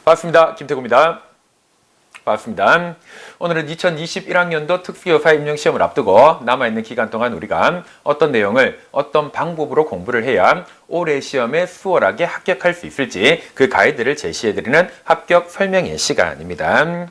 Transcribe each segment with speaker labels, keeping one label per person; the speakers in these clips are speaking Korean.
Speaker 1: 반갑습니다. 김태구입니다. 반갑습니다. 오늘은 2021학년도 특수교사 임용시험을 앞두고 남아있는 기간 동안 우리가 어떤 내용을 어떤 방법으로 공부를 해야 올해 시험에 수월하게 합격할 수 있을지 그 가이드를 제시해드리는 합격 설명의 시간입니다.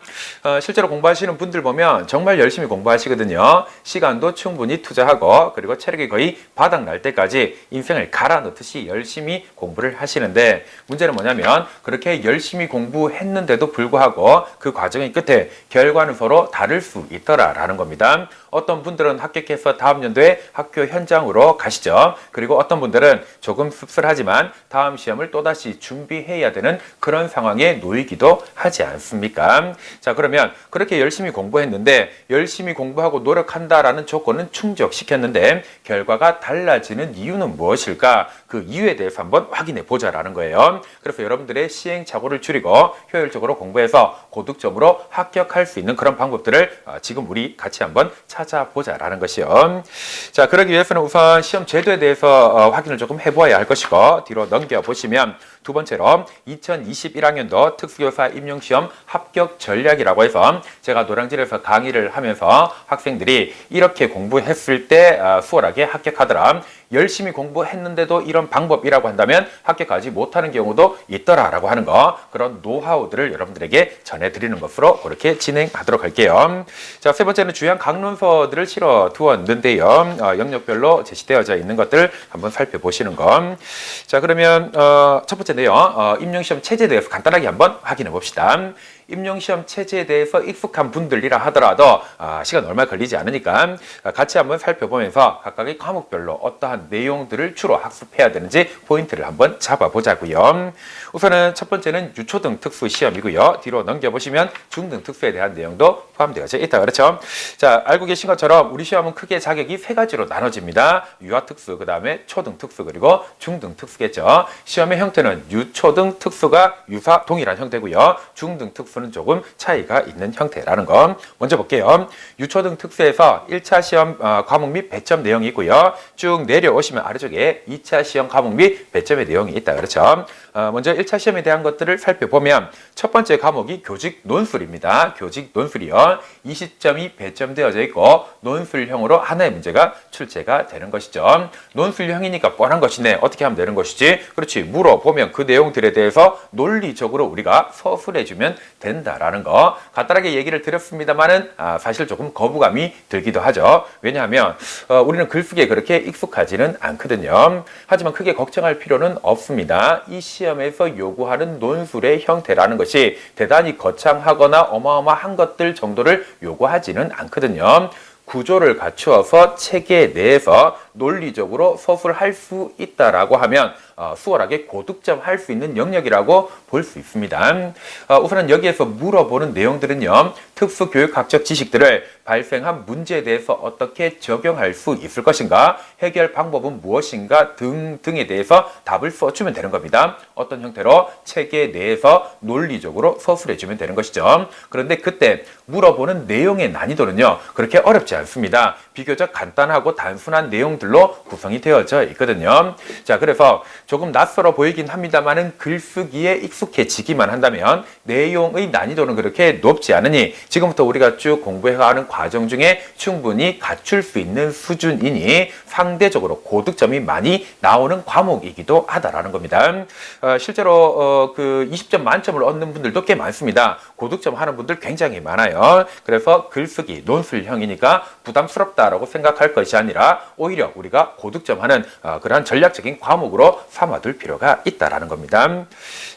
Speaker 1: 실제로 공부하시는 분들 보면 정말 열심히 공부하시거든요. 시간도 충분히 투자하고 그리고 체력이 거의 바닥날 때까지 인생을 갈아 넣듯이 열심히 공부를 하시는데 문제는 뭐냐면 그렇게 열심히 공부했는데도 불구하고 그 과정의 끝에 결과는 서로 다를 수 있더라라는 겁니다. 어떤 분들은 합격해서 다음 연도에 학교 현장으로 가시죠. 그리고 어떤 분들은 조금 씁쓸하지만 다음 시험을 또다시 준비해야 되는 그런 상황에 놓이기도 하지 않습니까? 자, 그러면 그렇게 열심히 공부했는데 열심히 공부하고 노력한다라는 조건은 충족시켰는데 결과가 달라지는 이유는 무엇일까? 그 이유에 대해서 한번 확인해 보자라는 거예요. 그래서 여러분들의 시행착오를 줄이고 효율적으로 공부해서 고득점으로 합격할 수 있는 그런 방법들을 지금 우리 같이 한번 찾아보자라는 것이요. 자, 그러기 위해서는 우선 시험 제도에 대해서 확인을 조금 해보아야 할 것이고 뒤로 넘겨보시면 두 번째로 2021학년도 특수교사 임용시험 합격 전략이라고 해서 제가 노량진에서 강의를 하면서 학생들이 이렇게 공부했을 때 수월하게 합격하더라. 열심히 공부했는데도 이런 방법이라고 한다면 합격하지 못하는 경우도 있더라라고 하는 거 그런 노하우들을 여러분들에게 전해드리는 것으로 그렇게 진행하도록 할게요. 자, 세 번째는 주요한 강론서들을 실어 두었는데요. 영역별로 제시되어져 있는 것들 한번 살펴보시는 거. 자, 그러면 첫 번째인데요. 임용시험 체제에 대해서 간단하게 한번 확인해 봅시다. 임용시험 체제에 대해서 익숙한 분들이라 하더라도 시간 얼마 걸리지 않으니까 같이 한번 살펴보면서 각각의 과목별로 어떠한 내용들을 주로 학습해야 되는지 포인트를 한번 잡아보자고요. 우선은 첫 번째는 유초등 특수 시험이고요. 뒤로 넘겨보시면 중등 특수에 대한 내용도 포함되어져 있다. 그렇죠? 자, 알고 계신 것처럼 우리 시험은 크게 자격이 세 가지로 나눠집니다. 유아 특수, 그 다음에 초등 특수, 그리고 중등 특수겠죠. 시험의 형태는 유초등 특수가 유사 동일한 형태고요. 중등 특수는 조금 차이가 있는 형태라는 거 먼저 볼게요. 유초등 특수에서 1차 시험 과목 및 배점 내용이 있고요. 쭉 내려오시면 아래쪽에 2차 시험 과목 및 배점의 내용이 있다. 그렇죠? 먼저 1차 시험에 대한 것들을 살펴보면 첫 번째 과목이 교직 논술입니다. 교직 논술이요. 20점이 배점되어져 있고 논술형으로 하나의 문제가 출제가 되는 것이죠. 논술형이니까 뻔한 것이네. 어떻게 하면 되는 것이지? 그렇지. 물어보면 그 내용들에 대해서 논리적으로 우리가 서술해주면 된다라는 거. 간단하게 얘기를 드렸습니다만은 사실 조금 거부감이 들기도 하죠. 왜냐하면 우리는 글쓰기에 그렇게 익숙하지는 않거든요. 하지만 크게 걱정할 필요는 없습니다. 이 시험에서 요구하는 논술의 형태라는 것이 대단히 거창하거나 어마어마한 것들 정도를 요구하지는 않거든요. 구조를 갖추어서 체계 내에서 논리적으로 서술할 수 있다라고 하면 수월하게 고득점 할 수 있는 영역이라고 볼 수 있습니다. 우선은 여기에서 물어보는 내용들은요. 특수교육학적 지식들을 발생한 문제에 대해서 어떻게 적용할 수 있을 것인가, 해결 방법은 무엇인가 등등에 대해서 답을 써주면 되는 겁니다. 어떤 형태로 체계 내에서 논리적으로 서술해주면 되는 것이죠. 그런데 그때 물어보는 내용의 난이도는요. 그렇게 어렵지 않습니다. 비교적 간단하고 단순한 내용들로 구성이 되어져 있거든요. 자, 그래서 조금 낯설어 보이긴 합니다만은 글쓰기에 익숙해지기만 한다면 내용의 난이도는 그렇게 높지 않으니 지금부터 우리가 쭉 공부해가는 과정 중에 충분히 갖출 수 있는 수준이니 상대적으로 고득점이 많이 나오는 과목이기도 하다라는 겁니다. 실제로 그 20점 만점을 얻는 분들도 꽤 많습니다. 고득점 하는 분들 굉장히 많아요. 그래서 글쓰기, 논술형이니까 부담스럽다라고 생각할 것이 아니라 오히려 우리가 고득점하는 그러한 전략적인 과목으로 삼아둘 필요가 있다라는 겁니다.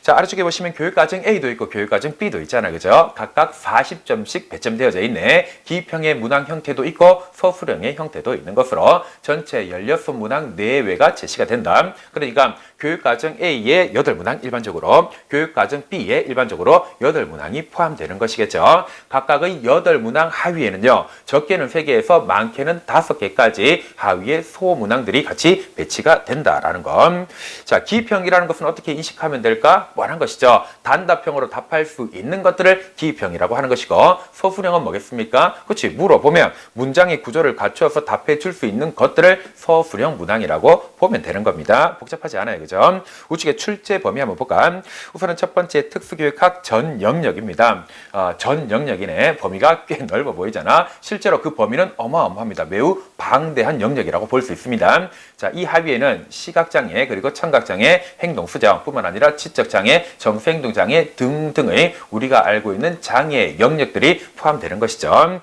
Speaker 1: 자, 아래쪽에 보시면 교육과정 A도 있고 교육과정 B도 있잖아요. 그죠? 각각 40점씩 배점되어져 있네. 기입형의 문항 형태도 있고 서술형의 형태도 있는 것으로 전체 16문항 내외가 제시가 된다. 그러니까 교육과정 A에 8문항 일반적으로, 교육과정 B에 일반적으로 8문항이 포함되는 것이겠죠. 각각의 8문항 하위에는요. 적게는 3개에서 많게는 5개까지 하위에 개의 소문항들이 같이 배치가 된다라는 것. 자, 기입형이라는 것은 어떻게 인식하면 될까? 뭐라는 것이죠. 단답형으로 답할 수 있는 것들을 기입형이라고 하는 것이고, 서술형은 뭐겠습니까? 그렇지, 물어보면 문장의 구조를 갖추어서 답해 줄 수 있는 것들을 서술형 문항이라고 보면 되는 겁니다. 복잡하지 않아요, 그죠? 우측에 출제 범위 한번 볼까? 우선은 첫 번째 특수교육학 전 영역입니다. 전 영역이네. 범위가 꽤 넓어 보이잖아. 실제로 그 범위는 어마어마합니다. 매우 방대한 영역이라고 볼 수 있습니다. 자, 이 하위에는 시각장애, 그리고 청각장애, 행동수정뿐만 아니라 지적장애, 정서행동장애 등등의 우리가 알고 있는 장애 영역들이 포함되는 것이죠.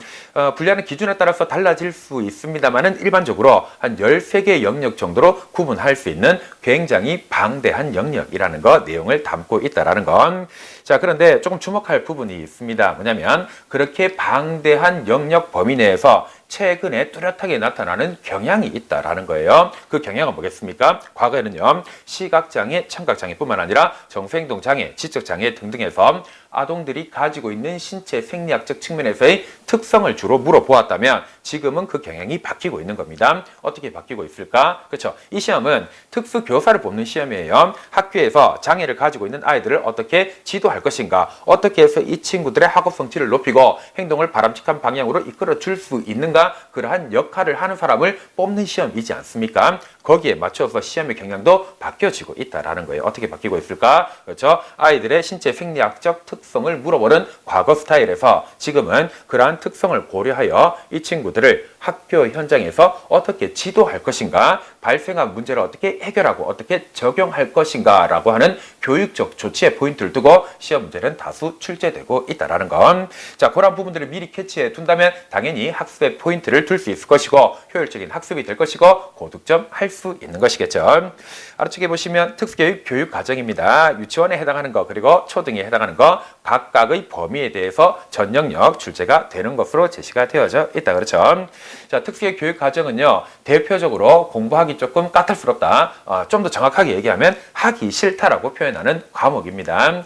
Speaker 1: 분류하는 기준에 따라서 달라질 수 있습니다만은 일반적으로 한 13개 영역 정도로 구분할 수 있는 굉장히 방대한 영역이라는 것, 내용을 담고 있다라는 것. 자, 그런데 조금 주목할 부분이 있습니다. 뭐냐면 그렇게 방대한 영역 범위 내에서 최근에 뚜렷하게 나타나는 경향이 있다라는 거예요. 그 경향은 뭐겠습니까? 과거에는요, 시각장애, 청각장애뿐만 아니라 정서행동장애, 지적장애 등등에서 아동들이 가지고 있는 신체 생리학적 측면에서의 특성을 주로 물어보았다면 지금은 그 경향이 바뀌고 있는 겁니다. 어떻게 바뀌고 있을까? 그렇죠. 이 시험은 특수교사를 뽑는 시험이에요. 학교에서 장애를 가지고 있는 아이들을 어떻게 지도할 것인가, 어떻게 해서 이 친구들의 학업 성취를 높이고 행동을 바람직한 방향으로 이끌어 줄 수 있는가, 그러한 역할을 하는 사람을 뽑는 시험이지 않습니까? 거기에 맞춰서 시험의 경향도 바뀌어지고 있다라는 거예요. 어떻게 바뀌고 있을까? 그렇죠. 아이들의 신체 생리학적 특성을 물어보는 과거 스타일에서 지금은 그러한 특성을 고려하여 이 친구들을 학교 현장에서 어떻게 지도할 것인가, 발생한 문제를 어떻게 해결하고 어떻게 적용할 것인가 라고 하는 교육적 조치에 포인트를 두고 시험 문제는 다수 출제되고 있다는 것. 자, 그런 부분들을 미리 캐치해 둔다면 당연히 학습의 포인트를 둘 수 있을 것이고 효율적인 학습이 될 것이고 고득점 할 수 있는 것이겠죠. 아래쪽에 보시면 특수교육 교육과정입니다. 유치원에 해당하는 거, 그리고 초등에 해당하는 거 각각의 범위에 대해서 전 영역 출제가 되는 것으로 제시가 되어져 있다. 그렇죠. 자, 특수교육 교육과정은요, 대표적으로 공부하기 조금 까탈스럽다, 좀 더 정확하게 얘기하면 하기 싫다라고 표현하는 과목입니다.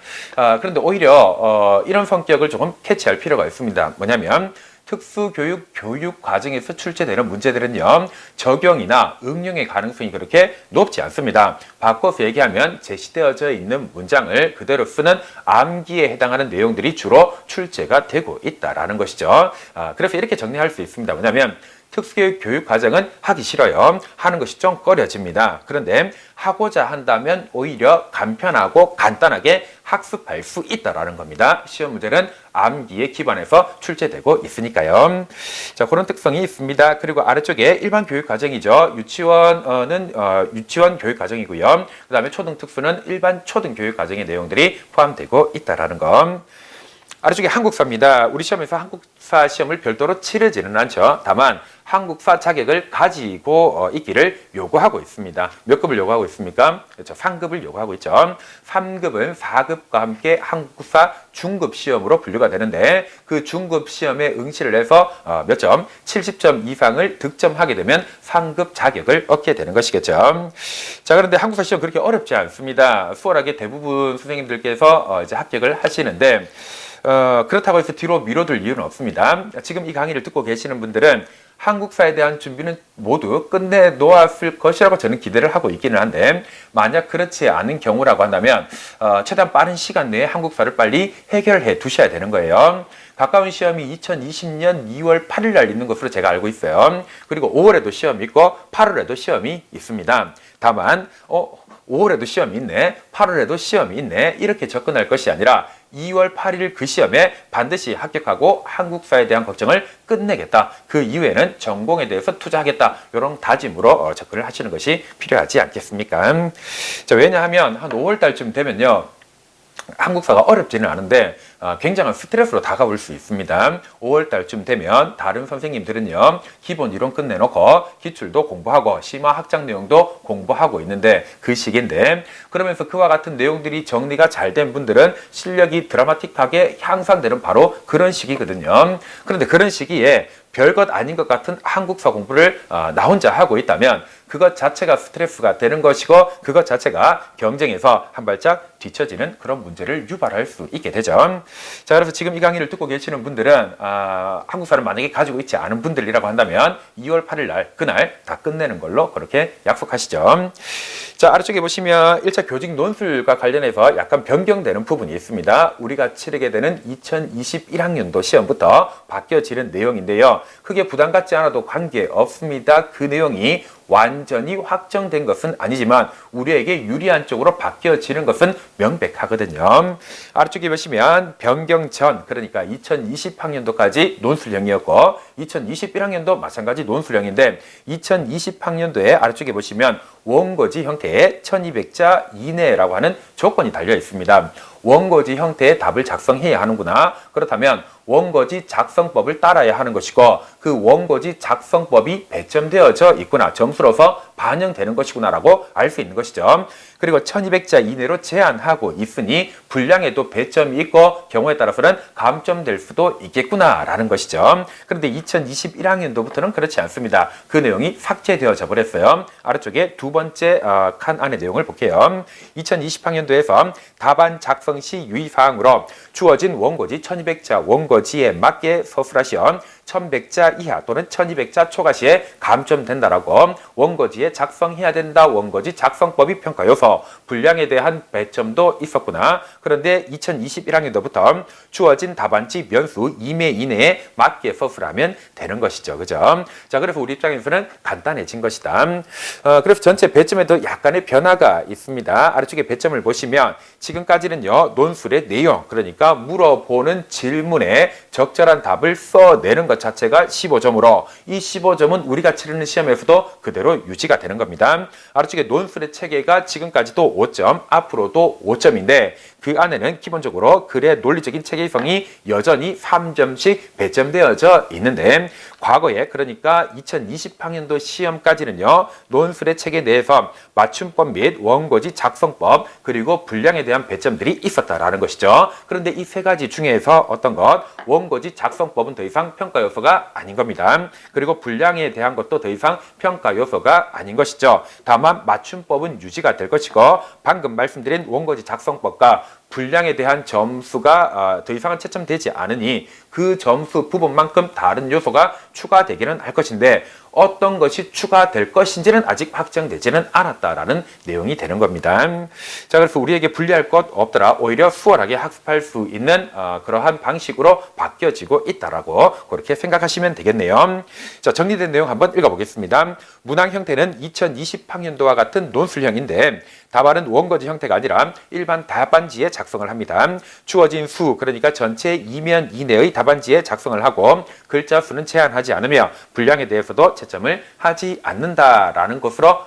Speaker 1: 그런데 오히려 이런 성격을 조금 캐치할 필요가 있습니다. 뭐냐면 특수교육 교육 과정에서 출제되는 문제들은요, 적용이나 응용의 가능성이 그렇게 높지 않습니다. 바꿔서 얘기하면 제시되어져 있는 문장을 그대로 쓰는 암기에 해당하는 내용들이 주로 출제가 되고 있다라는 것이죠. 그래서 이렇게 정리할 수 있습니다. 뭐냐면 특수교육 교육 과정은 하기 싫어요. 하는 것이 좀 꺼려집니다. 그런데 하고자 한다면 오히려 간편하고 간단하게 학습할 수 있다라는 겁니다. 시험 문제는 암기에 기반해서 출제되고 있으니까요. 자, 그런 특성이 있습니다. 그리고 아래쪽에 일반 교육 과정이죠. 유치원은 유치원 교육 과정이고요. 그 다음에 초등 특수는 일반 초등 교육 과정의 내용들이 포함되고 있다라는 것. 아래쪽에 한국사입니다. 우리 시험에서 한국사 시험을 별도로 치르지는 않죠. 다만 한국사 자격을 가지고 있기를 요구하고 있습니다. 몇 급을 요구하고 있습니까? 그렇죠. 3급을 요구하고 있죠. 3급은 4급과 함께 한국사 중급 시험으로 분류가 되는데 그 중급 시험에 응시를 해서 몇 점? 70점 이상을 득점하게 되면 3급 자격을 얻게 되는 것이겠죠. 자, 그런데 한국사 시험 그렇게 어렵지 않습니다. 수월하게 대부분 선생님들께서 이제 합격을 하시는데 그렇다고 해서 뒤로 미뤄둘 이유는 없습니다. 지금 이 강의를 듣고 계시는 분들은 한국사에 대한 준비는 모두 끝내 놓았을 것이라고 저는 기대를 하고 있기는 한데, 만약 그렇지 않은 경우라고 한다면 최대한 빠른 시간 내에 한국사를 빨리 해결해 두셔야 되는 거예요. 가까운 시험이 2020년 2월 8일 날 있는 것으로 제가 알고 있어요. 그리고 5월에도 시험이 있고 8월에도 시험이 있습니다. 다만 5월에도 시험이 있네, 8월에도 시험이 있네, 이렇게 접근할 것이 아니라 2월 8일 그 시험에 반드시 합격하고 한국사에 대한 걱정을 끝내겠다, 그 이후에는 전공에 대해서 투자하겠다, 이런 다짐으로 접근을 하시는 것이 필요하지 않겠습니까? 자, 왜냐하면 한 5월 달쯤 되면요, 한국사가 어렵지는 않은데 굉장한 스트레스로 다가올 수 있습니다. 5월 달쯤 되면 다른 선생님들은요, 기본 이론 끝내놓고 기출도 공부하고 심화 학장 내용도 공부하고 있는데 그 시기인데, 그러면서 그와 같은 내용들이 정리가 잘 된 분들은 실력이 드라마틱하게 향상되는 바로 그런 시기거든요. 그런데 그런 시기에 별것 아닌 것 같은 한국사 공부를 나 혼자 하고 있다면 그것 자체가 스트레스가 되는 것이고 그것 자체가 경쟁에서 한 발짝 뒤처지는 그런 문제를 유발할 수 있게 되죠. 자, 그래서 지금 이 강의를 듣고 계시는 분들은 한국사를 만약에 가지고 있지 않은 분들이라고 한다면 2월 8일 날 그날 다 끝내는 걸로 그렇게 약속하시죠. 자, 아래쪽에 보시면 1차 교직 논술과 관련해서 약간 변경되는 부분이 있습니다. 우리가 치르게 되는 2021학년도 시험부터 바뀌어지는 내용인데요. 크게 부담 갖지 않아도 관계없습니다. 그 내용이 완전히 확정된 것은 아니지만 우리에게 유리한 쪽으로 바뀌어지는 것은 명백하거든요. 아래쪽에 보시면 변경 전, 그러니까 2020학년도까지 논술형이었고 2021학년도 마찬가지 논술형인데 2020학년도에 아래쪽에 보시면 원고지 형태의 1200자 이내라고 하는 조건이 달려 있습니다. 원고지 형태의 답을 작성해야 하는구나. 그렇다면 원고지 작성법을 따라야 하는 것이고 그 원고지 작성법이 배점되어져 있구나. 점수로서 반영되는 것이구나 라고 알 수 있는 것이죠. 그리고 1200자 이내로 제한하고 있으니 분량에도 배점이 있고 경우에 따라서는 감점될 수도 있겠구나 라는 것이죠. 그런데 2021학년도부터는 그렇지 않습니다. 그 내용이 삭제되어져 버렸어요. 아래쪽에 두 번째 칸 안의 내용을 볼게요. 2020학년도에서 답안 작성 시 유의사항으로 주어진 원고지 1200자 원고지에 맞게 서술하시어 1100자 이하 또는 1200자 초과 시에 감점된다라고 원고지에 작성해야 된다. 원고지 작성법이 평가 요소 분량에 대한 배점도 있었구나. 그런데 2021학년도부터 주어진 답안지 면수 2매 이내에 맞게 서술하면 되는 것이죠. 그죠? 자, 그래서 우리 입장에서는 간단해진 것이다. 그래서 전체 배점에도 약간의 변화가 있습니다. 아래쪽에 배점을 보시면 지금까지는요, 논술의 내용, 그러니까 물어보는 질문에 적절한 답을 써내는 것 자체가 15점으로 이 15점은 우리가 치르는 시험에서도 그대로 유지가 되는 겁니다. 아래쪽에 논술의 체계가 지금까지도 5점, 앞으로도 5점인데 그 안에는 기본적으로 글의 논리적인 체계성이 여전히 3점씩 배점되어져 있는데 과거에 그러니까 2020학년도 시험까지는요. 논술의 체계 내에서 맞춤법 및 원고지 작성법 그리고 분량에 대한 배점들이 있었다라는 것이죠. 그런데 이 세 가지 중에서 어떤 것? 원고지 작성법은 더 이상 평가 요소가 아닌 겁니다. 그리고 분량에 대한 것도 더 이상 평가 요소가 아닌 것이죠. 다만 맞춤법은 유지가 될 것이고 방금 말씀드린 원고지 작성법과 분량에 대한 점수가 더 이상은 채점되지 않으니 그 점수 부분만큼 다른 요소가 추가되기는 할 것인데 어떤 것이 추가될 것인지는 아직 확정되지는 않았다라는 내용이 되는 겁니다. 자, 그래서 우리에게 불리할 것 없더라. 오히려 수월하게 학습할 수 있는 그러한 방식으로 바뀌어지고 있다라고 그렇게 생각하시면 되겠네요. 자, 정리된 내용 한번 읽어보겠습니다. 문항 형태는 2020학년도와 같은 논술형인데 답안은 원고지 형태가 아니라 일반 답안지에 작성을 합니다. 주어진 수, 그러니까 전체 2면 이내의 답안지에 작성을 하고 글자 수는 제한하지 않으며 분량에 대해서도 채점을 하지 않는다라는 것으로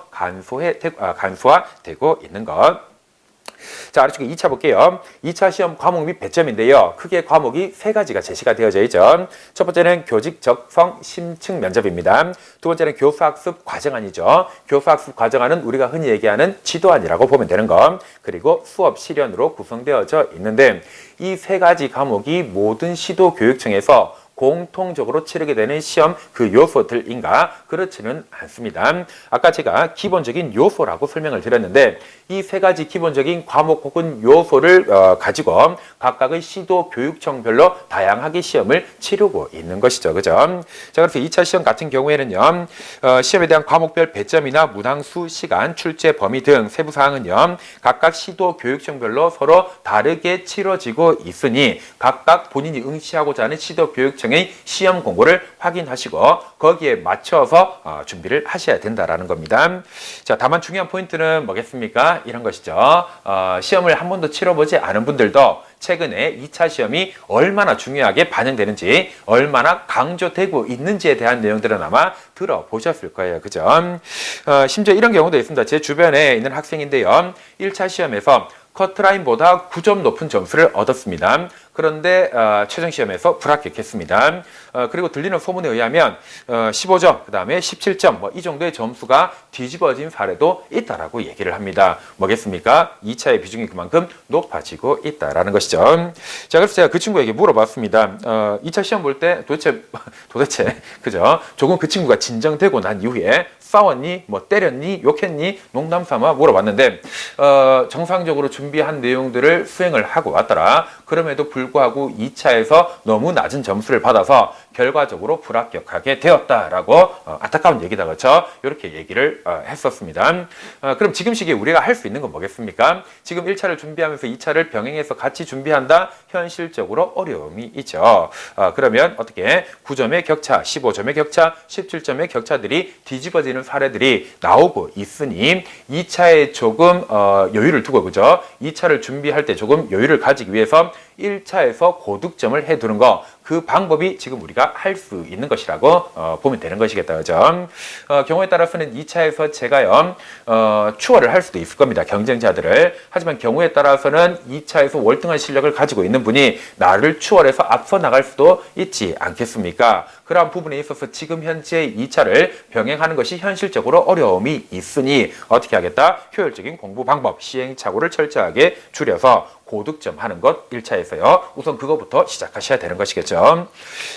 Speaker 1: 간소화되고 있는 것. 자, 아래쪽에 2차 볼게요. 2차 시험 과목 및 배점인데요. 크게 과목이 세 가지가 제시가 되어져 있죠. 첫 번째는 교직 적성 심층 면접입니다. 두 번째는 교수학습 과정안이죠. 교수학습 과정안은 우리가 흔히 얘기하는 지도안이라고 보면 되는 것. 그리고 수업 실연으로 구성되어져 있는데 이 세 가지 과목이 모든 시도교육청에서 공통적으로 치르게 되는 시험 그 요소들인가? 그렇지는 않습니다. 아까 제가 기본적인 요소라고 설명을 드렸는데 이 세 가지 기본적인 과목 혹은 요소를 가지고 각각의 시도 교육청별로 다양하게 시험을 치르고 있는 것이죠. 그죠? 자, 그래서 2차 시험 같은 경우에는요. 시험에 대한 과목별 배점이나 문항수, 시간, 출제 범위 등 세부 사항은요. 각각 시도 교육청별로 서로 다르게 치러지고 있으니 각각 본인이 응시하고자 하는 시도 교육청 의 시험 공고를 확인하시고 거기에 맞춰서 준비를 하셔야 된다라는 겁니다. 자, 다만 중요한 포인트는 뭐겠습니까? 이런 것이죠. 시험을 한 번도 치러보지 않은 분들도 최근에 2차 시험이 얼마나 중요하게 반영되는지 얼마나 강조되고 있는지에 대한 내용들은 아마 들어보셨을 거예요. 그죠? 심지어 이런 경우도 있습니다. 제 주변에 있는 학생인데요. 1차 시험에서 커트라인보다 9점 높은 점수를 얻었습니다. 그런데 최종 시험에서 불합격했습니다. 그리고 들리는 소문에 의하면 15점, 그 다음에 17점 뭐 이 정도의 점수가 뒤집어진 사례도 있다라고 얘기를 합니다. 뭐겠습니까? 2차의 비중이 그만큼 높아지고 있다라는 것이죠. 자, 그래서 제가 그 친구에게 물어봤습니다. 2차 시험 볼 때 도대체 그죠? 조금 그 친구가 진정되고 난 이후에 싸웠니? 뭐 때렸니? 욕했니? 농담 삼아 물어봤는데 정상적으로 준비한 내용들을 수행을 하고 왔더라. 그럼에도 불구하고 2차에서 너무 낮은 점수를 받아서 결과적으로 불합격하게 되었다라고 안타까운 얘기다 그렇죠? 이렇게 얘기를 했었습니다. 그럼 지금 시기에 우리가 할 수 있는 건 뭐겠습니까? 지금 1차를 준비하면서 2차를 병행해서 같이 준비한다? 현실적으로 어려움이 있죠. 그러면 어떻게 9점의 격차, 15점의 격차, 17점의 격차들이 뒤집어지는 사례들이 나오고 있으니 2차에 조금 여유를 두고 그죠? 2차를 준비할 때 조금 여유를 가지기 위해서 1차에서 고득점을 해두는 거, 그 방법이 지금 우리가 할 수 있는 것이라고 보면 되는 것이겠다. 그죠? 경우에 따라서는 2차에서 제가요, 추월을 할 수도 있을 겁니다. 경쟁자들을. 하지만 경우에 따라서는 2차에서 월등한 실력을 가지고 있는 분이 나를 추월해서 앞서 나갈 수도 있지 않겠습니까? 그러한 부분에 있어서 지금 현재 2차를 병행하는 것이 현실적으로 어려움이 있으니 어떻게 하겠다? 효율적인 공부 방법, 시행착오를 철저하게 줄여서 고득점 하는 것 1차에서요. 우선 그거부터 시작하셔야 되는 것이겠죠.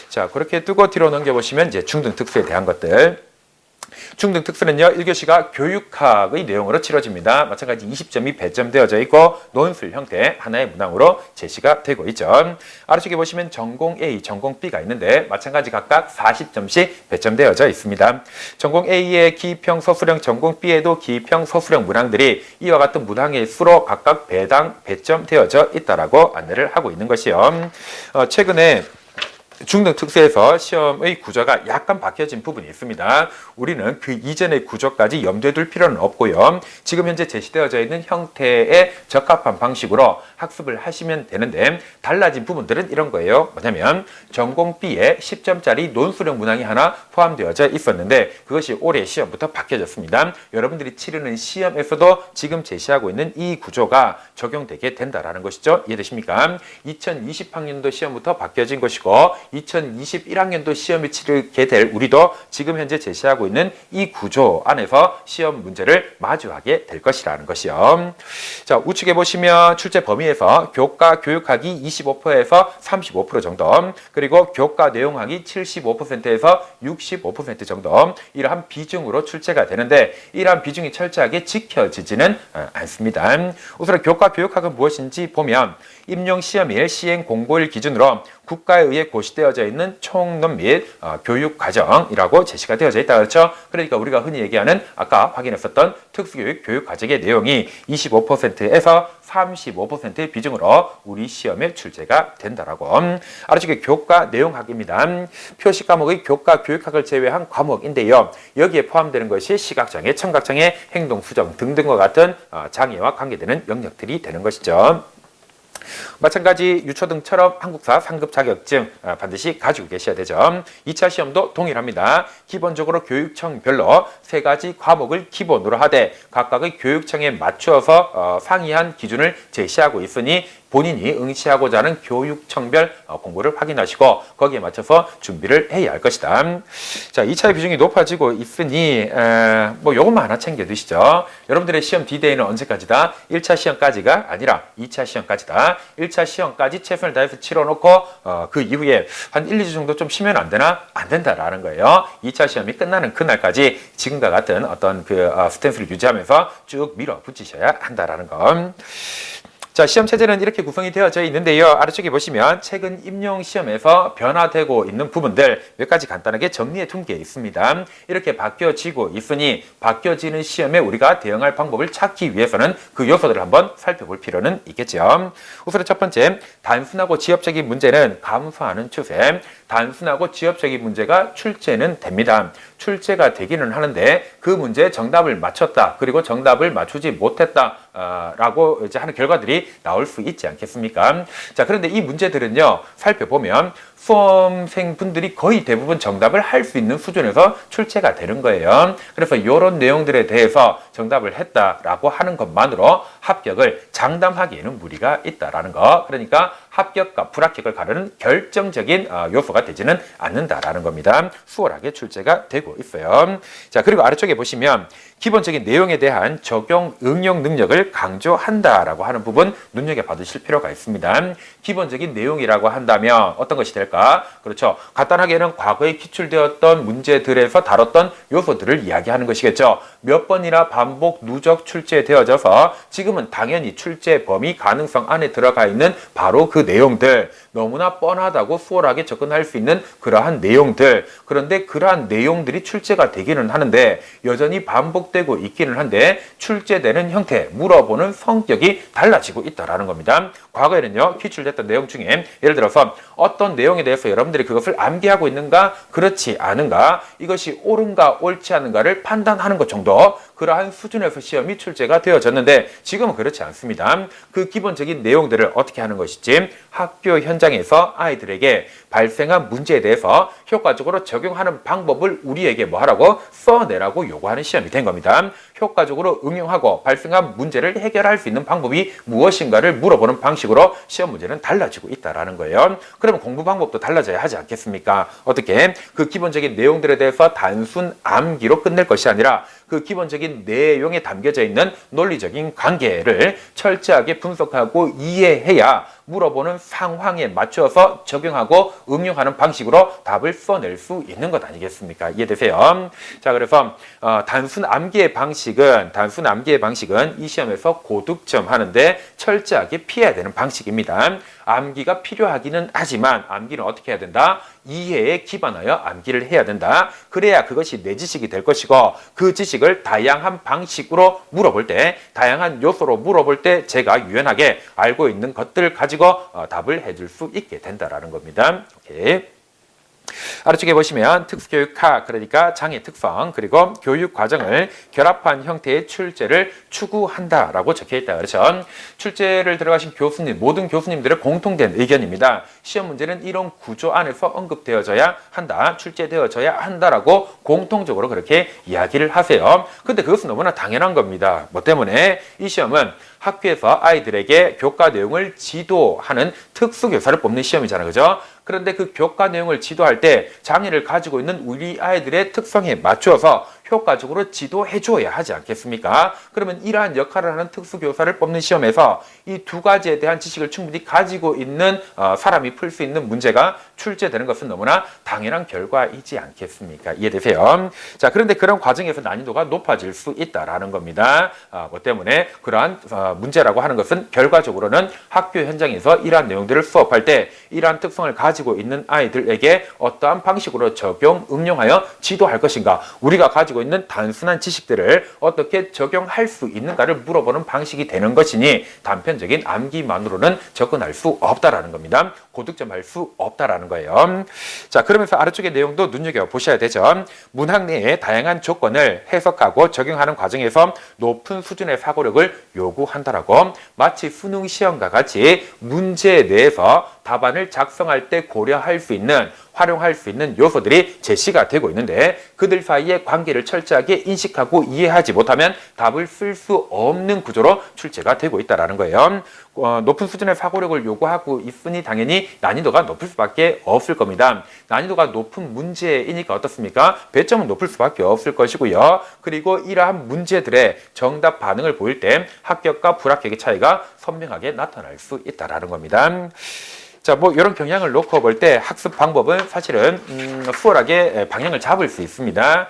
Speaker 1: 자, 그렇게 두고 뒤로 넘겨보시면 이제 중등 특수에 대한 것들. 중등 특수는요, 1교시가 교육학의 내용으로 치러집니다. 마찬가지 20점이 배점되어져 있고 논술 형태 하나의 문항으로 제시가 되고 있죠. 아래쪽에 보시면 전공 A, 전공 B가 있는데 마찬가지 각각 40점씩 배점되어져 있습니다. 전공 A의 기입형 서술형, 전공 B에도 기입형 서술형 문항들이 이와 같은 문항의 수로 각각 배당 배점되어져 있다라고 안내를 하고 있는 것이요. 최근에 중등 특수에서 시험의 구조가 약간 바뀌어진 부분이 있습니다. 우리는 그 이전의 구조까지 염두에 둘 필요는 없고요. 지금 현재 제시되어져 있는 형태에 적합한 방식으로 학습을 하시면 되는데 달라진 부분들은 이런 거예요. 뭐냐면 전공 B에 10점짜리 논술형 문항이 하나 포함되어져 있었는데 그것이 올해 시험부터 바뀌어졌습니다. 여러분들이 치르는 시험에서도 지금 제시하고 있는 이 구조가 적용되게 된다라는 것이죠. 이해되십니까? 2020학년도 시험부터 바뀌어진 것이고 2021학년도 시험을 치르게 될 우리도 지금 현재 제시하고 있는 이 구조 안에서 시험 문제를 마주하게 될 것이라는 것이요. 자, 우측에 보시면 출제 범위에서 교과 교육학이 25%에서 35% 정도, 그리고 교과 내용학이 75%에서 65% 정도 이러한 비중으로 출제가 되는데 이러한 비중이 철저하게 지켜지지는 않습니다. 우선 교과 교육학은 무엇인지 보면 임용시험일 시행 공고일 기준으로 국가에 의해 고시되어져 있는 총론 및 교육과정이라고 제시가 되어져 있다 그렇죠? 그러니까 우리가 흔히 얘기하는 아까 확인했었던 특수교육 교육과정의 내용이 25%에서 35%의 비중으로 우리 시험에 출제가 된다라고. 아래쪽에 교과 내용학입니다. 표시 과목의 교과 교육학을 제외한 과목인데요. 여기에 포함되는 것이 시각장애, 청각장애, 행동수정 등등과 같은 장애와 관계되는 영역들이 되는 것이죠. 마찬가지 유초등처럼 한국사 상급 자격증 반드시 가지고 계셔야 되죠. 2차 시험도 동일합니다. 기본적으로 교육청별로 3가지 과목을 기본으로 하되 각각의 교육청에 맞추어서 상이한 기준을 제시하고 있으니 본인이 응시하고자 하는 교육청별 공부를 확인하시고 거기에 맞춰서 준비를 해야 할 것이다. 자, 2차의 비중이 높아지고 있으니 뭐 요것만 하나 챙겨두시죠. 여러분들의 시험 D-Day는 언제까지다? 1차 시험까지가 아니라 2차 시험까지다. 1차 시험까지 최선을 다해서 치러놓고 그 이후에 한 1, 2주 정도 좀 쉬면 안 되나? 안 된다라는 거예요. 2차 시험이 끝나는 그날까지 지금과 같은 어떤 그 스탠스를 유지하면서 쭉 밀어붙이셔야 한다라는 거. 자, 시험 체제는 이렇게 구성이 되어져 있는데요. 아래쪽에 보시면 최근 임용 시험에서 변화되고 있는 부분들 몇 가지 간단하게 정리해 둔 게 있습니다. 이렇게 바뀌어지고 있으니 바뀌어지는 시험에 우리가 대응할 방법을 찾기 위해서는 그 요소들을 한번 살펴볼 필요는 있겠죠. 우선 첫 번째, 단순하고 지엽적인 문제는 감소하는 추세. 단순하고 지엽적인 문제가 출제는 됩니다. 출제가 되기는 하는데 그 문제에 정답을 맞췄다. 그리고 정답을 맞추지 못했다. 라고 이제 하는 결과들이 나올 수 있지 않겠습니까? 자, 그런데 이 문제들은요, 살펴보면 수험생분들이 거의 대부분 정답을 할 수 있는 수준에서 출제가 되는 거예요. 그래서 이런 내용들에 대해서 정답을 했다라고 하는 것만으로 합격을 장담하기에는 무리가 있다라는 거. 그러니까 합격과 불합격을 가르는 결정적인 요소가 되지는 않는다라는 겁니다. 수월하게 출제가 되고 있어요. 자, 그리고 아래쪽에 보시면 기본적인 내용에 대한 적용, 응용 능력을 강조한다라고 하는 부분 눈여겨봐두실 필요가 있습니다. 기본적인 내용이라고 한다면 어떤 것이 될까? 그렇죠. 간단하게는 과거에 기출되었던 문제들에서 다뤘던 요소들을 이야기하는 것이겠죠. 몇 번이나 반복 누적 출제되어져서 지금은 당연히 출제 범위 가능성 안에 들어가 있는 바로 그 내용들, 너무나 뻔하다고 수월하게 접근할 수 있는 그러한 내용들. 그런데 그러한 내용들이 출제가 되기는 하는데 여전히 반복되고 있기는 한데 출제되는 형태, 물어보는 성격이 달라지고 있다는 겁니다. 과거에는요, 기출됐던 내용 중에 예를 들어서 어떤 내용에 대해서 여러분들이 그것을 암기하고 있는가, 그렇지 않은가, 이것이 옳은가 옳지 않은가를 판단하는 것 정도, 그러한 수준에서 시험이 출제가 되어졌는데 지금은 그렇지 않습니다. 그 기본적인 내용들을 어떻게 하는 것이지 학교 현장에서 아이들에게 발생한 문제에 대해서 효과적으로 적용하는 방법을 우리에게 뭐 하라고? 써내라고 요구하는 시험이 된 겁니다. 효과적으로 응용하고 발생한 문제를 해결할 수 있는 방법이 무엇인가를 물어보는 방식으로 시험 문제는 달라지고 있다는 거예요. 그러면 공부 방법도 달라져야 하지 않겠습니까? 어떻게? 그 기본적인 내용들에 대해서 단순 암기로 끝낼 것이 아니라 그 기본적인 내용에 담겨져 있는 논리적인 관계를 철저하게 분석하고 이해해야 물어보는 상황에 맞춰서 적용하고 응용하는 방식으로 답을 써낼 수 있는 것 아니겠습니까? 이해되세요? 자, 그래서 단순 암기의 방식은 이 시험에서 고득점 하는데 철저하게 피해야 되는 방식입니다. 암기가 필요하기는 하지만 암기는 어떻게 해야 된다? 이해에 기반하여 암기를 해야 된다. 그래야 그것이 내 지식이 될 것이고 그 지식을 다양한 방식으로 물어볼 때, 다양한 요소로 물어볼 때 제가 유연하게 알고 있는 것들을 가지고 답을 해줄 수 있게 된다라는 겁니다. 오케이. 아래쪽에 보시면 특수교육학, 그러니까 장애 특성, 그리고 교육 과정을 결합한 형태의 출제를 추구한다라고 적혀있다. 그렇죠? 출제를 들어가신 교수님, 모든 교수님들의 공통된 의견입니다. 시험 문제는 이런 구조 안에서 언급되어져야 한다, 출제되어져야 한다라고 공통적으로 그렇게 이야기를 하세요. 근데 그것은 너무나 당연한 겁니다. 뭐 때문에? 이 시험은 학교에서 아이들에게 교과 내용을 지도하는 특수교사를 뽑는 시험이잖아요. 그죠? 그런데 그 교과 내용을 지도할 때 장애를 가지고 있는 우리 아이들의 특성에 맞추어서 효과적으로 지도해줘야 하지 않겠습니까? 그러면 이러한 역할을 하는 특수교사를 뽑는 시험에서 이 두 가지에 대한 지식을 충분히 가지고 있는 사람이 풀 수 있는 문제가 출제되는 것은 너무나 당연한 결과이지 않겠습니까? 이해되세요? 자, 그런데 그런 과정에서 난이도가 높아질 수 있다라는 겁니다. 뭐 때문에 그러한 문제라고 하는 것은 결과적으로는 학교 현장에서 이러한 내용들을 수업할 때 이러한 특성을 가지고 있는 아이들에게 어떠한 방식으로 적용, 응용하여 지도할 것인가, 우리가 가지고 있는 단순한 지식들을 어떻게 적용할 수 있는가를 물어보는 방식이 되는 것이니 단편적인 암기만으로는 접근할 수 없다라는 겁니다. 고득점할 수 없다라는 거예요. 자, 그러면서 아래쪽의 내용도 눈여겨보셔야 되죠. 문학 내의 다양한 조건을 해석하고 적용하는 과정에서 높은 수준의 사고력을 요구한다라고, 마치 수능 시험과 같이 문제 내에서 답안을 작성할 때 고려할 수 있는, 활용할 수 있는 요소들이 제시가 되고 있는데 그들 사이의 관계를 철저하게 인식하고 이해하지 못하면 답을 쓸 수 없는 구조로 출제가 되고 있다는 거예요. 높은 수준의 사고력을 요구하고 있으니 당연히 난이도가 높을 수밖에 없을 겁니다. 난이도가 높은 문제이니까 어떻습니까? 배점은 높을 수밖에 없을 것이고요. 그리고 이러한 문제들의 정답 반응을 보일 때 합격과 불합격의 차이가 선명하게 나타날 수 있다는 겁니다. 자, 뭐 이런 경향을 놓고 볼 때 학습 방법은 사실은 수월하게 방향을 잡을 수 있습니다.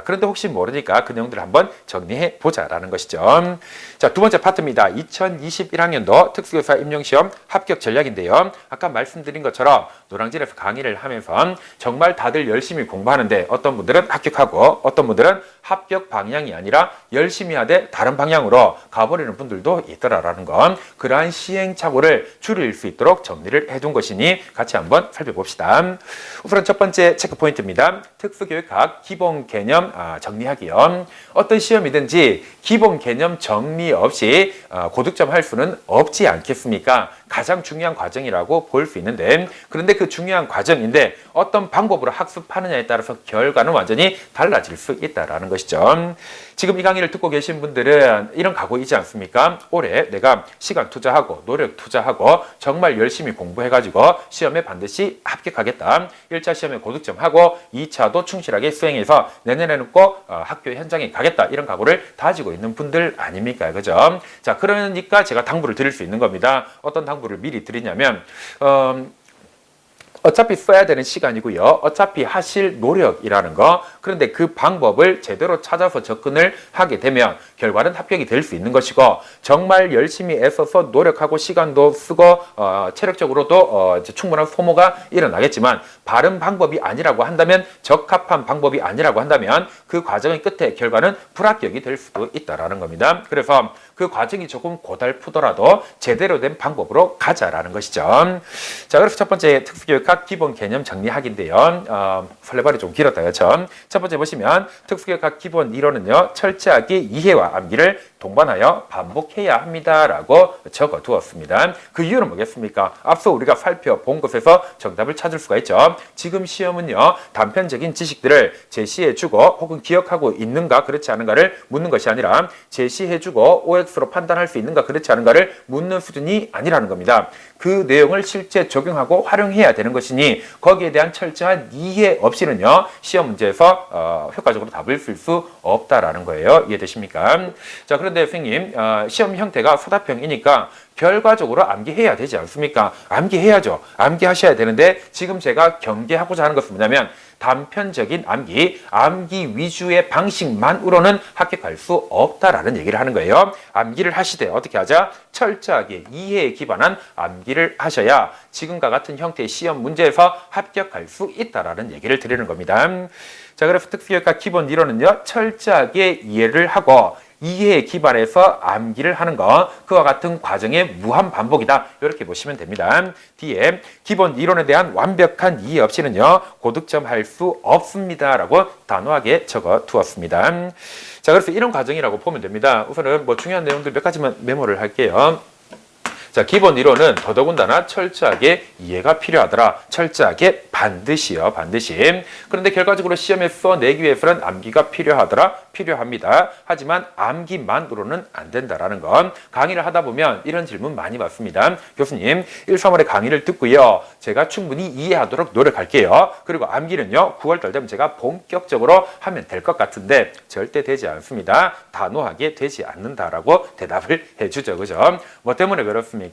Speaker 1: 그런데 혹시 모르니까 그 내용들을 한번 정리해 보자라는 것이죠. 자, 두 번째 파트입니다. 2021학년도 특수교사 임용시험 합격 전략인데요. 아까 말씀드린 것처럼 노량진에서 강의를 하면서 정말 다들 열심히 공부하는데 어떤 분들은 합격하고 어떤 분들은 합격 방향이 아니라 열심히 하되 다른 방향으로 가버리는 분들도 있더라라는 건, 그러한 시행착오를 줄일 수 있도록 정리를 해둔 것이니 같이 한번 살펴봅시다. 우선 첫 번째 체크 포인트입니다. 특수교육학 기본 개념 정리하기요. 어떤 시험이든지 기본 개념 정리 없이 고득점 할 수는 없지 않겠습니까? 가장 중요한 과정이라고 볼 수 있는데, 그런데 그 중요한 과정인데 어떤 방법으로 학습하느냐에 따라서 결과는 완전히 달라질 수 있다는 것이죠. 지금 이 강의를 듣고 계신 분들은 이런 각오 있지 않습니까? 올해 내가 시간 투자하고 노력 투자하고 정말 열심히 공부해가지고 시험에 반드시 합격하겠다. 1차 시험에 고득점하고 2차도 충실하게 수행해서 내년에는 꼭 학교 현장에 가겠다. 이런 각오를 다지고 있는 분들 아닙니까? 그죠? 자, 그러니까 제가 당부를 드릴 수 있는 겁니다. 어떤 당부를 미리 드리냐면 어차피 써야 되는 시간이고요. 어차피 하실 노력이라는 거. 그런데 그 방법을 제대로 찾아서 접근을 하게 되면 결과는 합격이 될 수 있는 것이고, 정말 열심히 애써서 노력하고 시간도 쓰고 체력적으로도 충분한 소모가 일어나겠지만 바른 방법이 아니라고 한다면, 적합한 방법이 아니라고 한다면 그 과정의 끝에 결과는 불합격이 될 수도 있다라는 겁니다. 그래서 그 과정이 조금 고달프더라도 제대로 된 방법으로 가자라는 것이죠. 자, 그래서 첫 번째 특수교육학 기본 개념 정리하기인데요. 설레발이 좀 길었다, 그렇죠? 첫 번째 보시면 특수교육학 기본 이론은요, 철저하게 이해와 암기를 동반하여 반복해야 합니다라고 적어 두었습니다. 그 이유는 뭐겠습니까? 앞서 우리가 살펴본 것에서 정답을 찾을 수가 있죠. 지금 시험은요, 단편적인 지식들을 제시해주고 혹은 기억하고 있는가 그렇지 않은가를 묻는 것이 아니라 제시해주고 OX로 판단할 수 있는가 그렇지 않은가를 묻는 수준이 아니라는 겁니다. 그 내용을 실제 적용하고 활용해야 되는 것이니 거기에 대한 철저한 이해 없이는요, 시험 문제에서 효과적으로 답을 쓸 수 없다라는 거예요. 이해되십니까? 자, 그런데 선생님, 시험 형태가 소답형이니까 결과적으로 암기해야 되지 않습니까? 암기해야죠. 암기하셔야 되는데 지금 제가 경계하고자 하는 것은 뭐냐면 단편적인 암기 위주의 방식만으로는 합격할 수 없다라는 얘기를 하는 거예요. 암기를 하시되 어떻게 하자? 철저하게 이해에 기반한 암기를 하셔야 지금과 같은 형태의 시험 문제에서 합격할 수 있다라는 얘기를 드리는 겁니다. 자, 그래서 특수교육학 기본 이론은요, 철저하게 이해를 하고 이해에 기반해서 암기를 하는 것, 그와 같은 과정의 무한 반복이다. 이렇게 보시면 됩니다. 뒤에 기본 이론에 대한 완벽한 이해 없이는요, 고득점 할 수 없습니다라고 단호하게 적어 두었습니다. 자, 그래서 이런 과정이라고 보면 됩니다. 우선은 뭐 중요한 내용들 몇 가지만 메모를 할게요. 자, 기본 이론은 더더군다나 철저하게 이해가 필요하더라. 철저하게 반드시요, 반드시. 그런데 결과적으로 시험에서 내기 위해서는 암기가 필요합니다. 하지만 암기만으로는 안 된다라는 건, 강의를 하다 보면 이런 질문 많이 받습니다. 교수님, 1, 3월에 강의를 듣고요, 제가 충분히 이해하도록 노력할게요. 그리고 암기는요, 9월달 되면 제가 본격적으로 하면 될 것 같은데 절대 되지 않습니다. 단호하게 되지 않는다라고 대답을 해주죠. 그죠? 뭐 때문에 그렇습니까?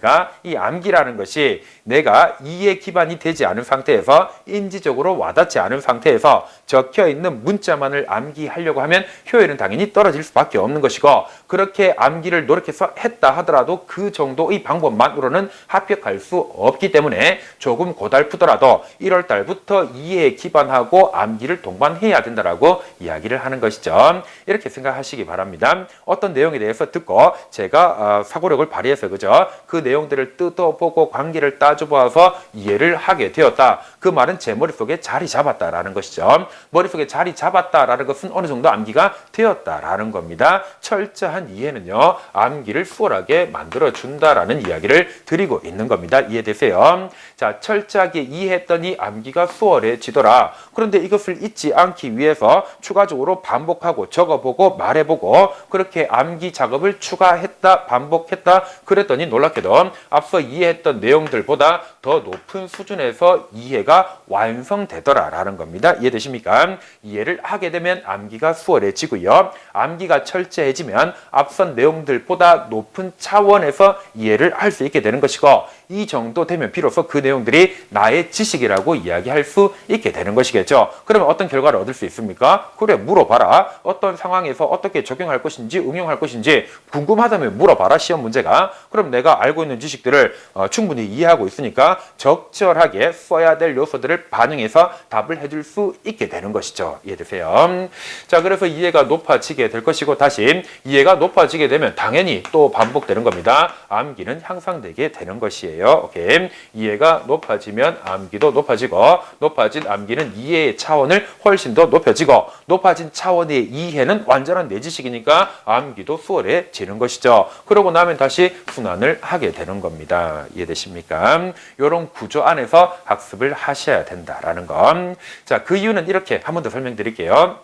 Speaker 1: 이 암기라는 것이 내가 이해 기반이 되지 않은 상태에서, 인지적으로 와닿지 않은 상태에서 적혀있는 문자만을 암기하려고 하면 효율은 당연히 떨어질 수밖에 없는 것이고, 그렇게 암기를 노력해서 했다 하더라도 그 정도의 방법만으로는 합격할 수 없기 때문에 조금 고달프더라도 1월 달부터 이해에 기반하고 암기를 동반해야 된다라고 이야기를 하는 것이죠. 이렇게 생각하시기 바랍니다. 어떤 내용에 대해서 듣고 제가 사고력을 발휘해서, 그죠? 그 내용들을 뜯어보고 관계를 따져보아서 이해를 하게 되었다. 그 말은 제 머릿속에 자리 잡았다라는 것이죠. 머릿속에 자리 잡았다라는 것은 어느 정도 암기가 되었다라는 겁니다. 철저한 이해는요, 암기를 수월하게 만들어준다라는 이야기를 드리고 있는 겁니다. 이해되세요? 자, 철저하게 이해했더니 암기가 수월해지더라. 그런데 이것을 잊지 않기 위해서 추가적으로 반복하고 적어보고 말해보고 그렇게 암기 작업을 추가했다, 반복했다. 그랬더니 놀랍게도 앞서 이해했던 내용들보다 더 높은 수준에서 이해가 완성되더라라는 겁니다. 이해되십니까? 이해를 하게 되면 암기가 수월해지고요. 암기가 철저해지면 앞선 내용들보다 높은 차원에서 이해를 할 수 있게 되는 것이고, 이 정도 되면 비로소 그 내용들이 나의 지식이라고 이야기할 수 있게 되는 것이겠죠. 그러면 어떤 결과를 얻을 수 있습니까? 그래, 물어봐라. 어떤 상황에서 어떻게 적용할 것인지, 응용할 것인지 궁금하다면 물어봐라, 시험 문제가. 그럼 내가 알고 있는 지식들을 충분히 이해하고 있으니까 적절하게 써야 될 요소들을 반영해서 답을 해줄 수 있게 되는 것이죠. 이해되세요? 자, 그래서 이해가 높아지게 될 것이고 다시 이해가 높아지게 되면 당연히 또 반복되는 겁니다. 암기는 향상되게 되는 것이에요. 오케이. 이해가 높아지면 암기도 높아지고 높아진 암기는 이해의 차원을 훨씬 더 높여지고 높아진 차원의 이해는 완전한 내 지식이니까 암기도 수월해지는 것이죠. 그러고 나면 다시 순환을 하게 되는 겁니다. 이해되십니까? 이런 구조 안에서 학습을 하셔야 된다라는 것. 자, 그 이유는 이렇게 한 번 더 설명드릴게요.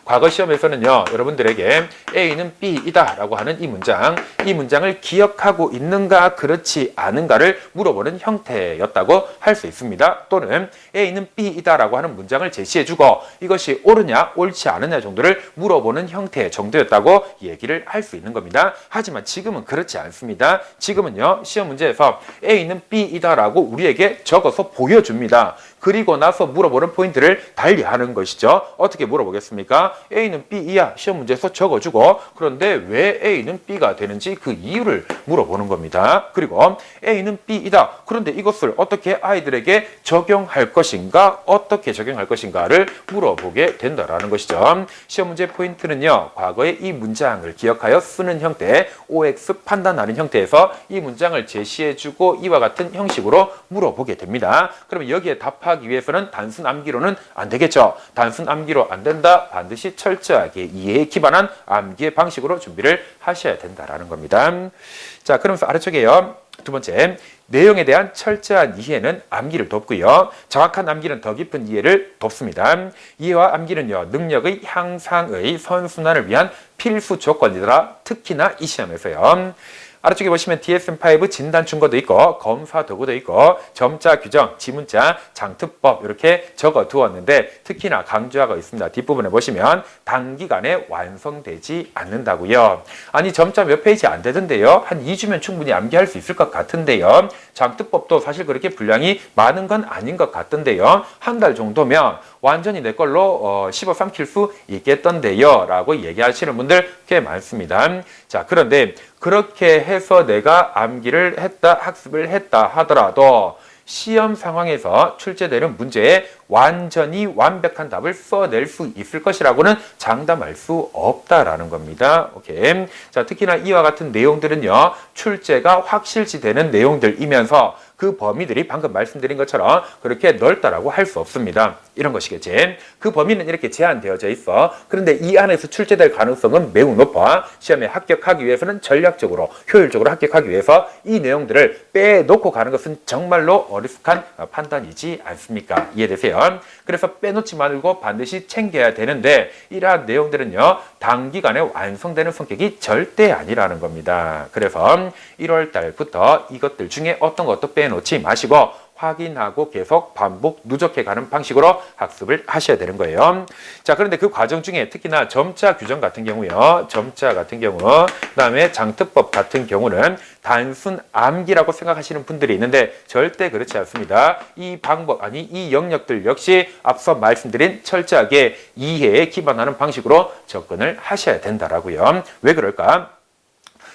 Speaker 1: 과거 시험에서는요, 여러분들에게 A는 B이다 라고 하는 이 문장을 기억하고 있는가 그렇지 않은가를 물어보는 형태였다고 할 수 있습니다. 또는 A는 B이다 라고 하는 문장을 제시해주고 이것이 옳으냐 옳지 않으냐 정도를 물어보는 형태 정도였다고 얘기를 할 수 있는 겁니다. 하지만 지금은 그렇지 않습니다. 지금은요, 시험 문제에서 A는 B이다 라고 우리에게 적어서 보여줍니다. 그리고 나서 물어보는 포인트를 달리하는 것이죠. 어떻게 물어보겠습니까? A는 B이야. 시험 문제에서 적어주고 그런데 왜 A는 B가 되는지 그 이유를 물어보는 겁니다. 그리고 A는 B이다. 그런데 이것을 어떻게 아이들에게 적용할 것인가? 어떻게 적용할 것인가를 물어보게 된다라는 것이죠. 시험 문제 포인트는요. 과거의 이 문장을 기억하여 쓰는 형태, OX 판단하는 형태에서 이 문장을 제시해주고 이와 같은 형식으로 물어보게 됩니다. 그러면 여기에 답하기 위해서는 단순 암기로는 안 되겠죠. 단순 암기로 안 된다. 반드시 철저하게 이해에 기반한 암기의 방식으로 준비를 하셔야 된다라는 겁니다. 자, 그러면서 아래쪽에요. 두 번째, 내용에 대한 철저한 이해는 암기를 돕고요. 정확한 암기는 더 깊은 이해를 돕습니다. 이해와 암기는요, 능력의 향상의 선순환을 위한 필수 조건이더라. 특히나 이 시험에서요. 아래쪽에 보시면 DSM-5 진단 충고도 있고 검사 도구도 있고 점자 규정, 지문자, 장특법 이렇게 적어 두었는데 특히나 강조하고 있습니다. 뒷부분에 보시면 단기간에 완성되지 않는다고요. 아니 점자 몇 페이지 안 되던데요. 한 2주면 충분히 암기할 수 있을 것 같은데요. 장특법도 사실 그렇게 분량이 많은 건 아닌 것 같던데요. 한 달 정도면 완전히 내 걸로 씹어 삼킬 수 있겠던데요 라고 얘기하시는 분들 꽤 많습니다. 자, 그런데 그렇게 해서 내가 암기를 했다, 학습을 했다 하더라도 시험 상황에서 출제되는 문제에 완전히 완벽한 답을 써낼 수 있을 것이라고는 장담할 수 없다라는 겁니다. 오케이. 자, 특히나 이와 같은 내용들은요, 출제가 확실시 되는 내용들이면서 그 범위들이 방금 말씀드린 것처럼 그렇게 넓다라고 할 수 없습니다. 이런 것이겠지. 그 범위는 이렇게 제한되어져 있어. 그런데 이 안에서 출제될 가능성은 매우 높아. 시험에 합격하기 위해서는 전략적으로, 효율적으로 합격하기 위해서 이 내용들을 빼놓고 가는 것은 정말로 어리숙한 판단이지 않습니까? 이해되세요? 그래서 빼놓지 말고 반드시 챙겨야 되는데 이러한 내용들은요, 단기간에 완성되는 성격이 절대 아니라는 겁니다. 그래서 1월 달부터 이것들 중에 어떤 것도 빼놓지 마시고 확인하고 계속 반복 누적해가는 방식으로 학습을 하셔야 되는 거예요. 자, 그런데 그 과정 중에 특히나 점자 규정 같은 경우요. 점자 같은 경우, 그다음에 장특법 같은 경우는 단순 암기라고 생각하시는 분들이 있는데 절대 그렇지 않습니다. 이 방법, 아니 이 영역들 역시 앞서 말씀드린 철저하게 이해에 기반하는 방식으로 접근을 하셔야 된다라고요. 왜 그럴까?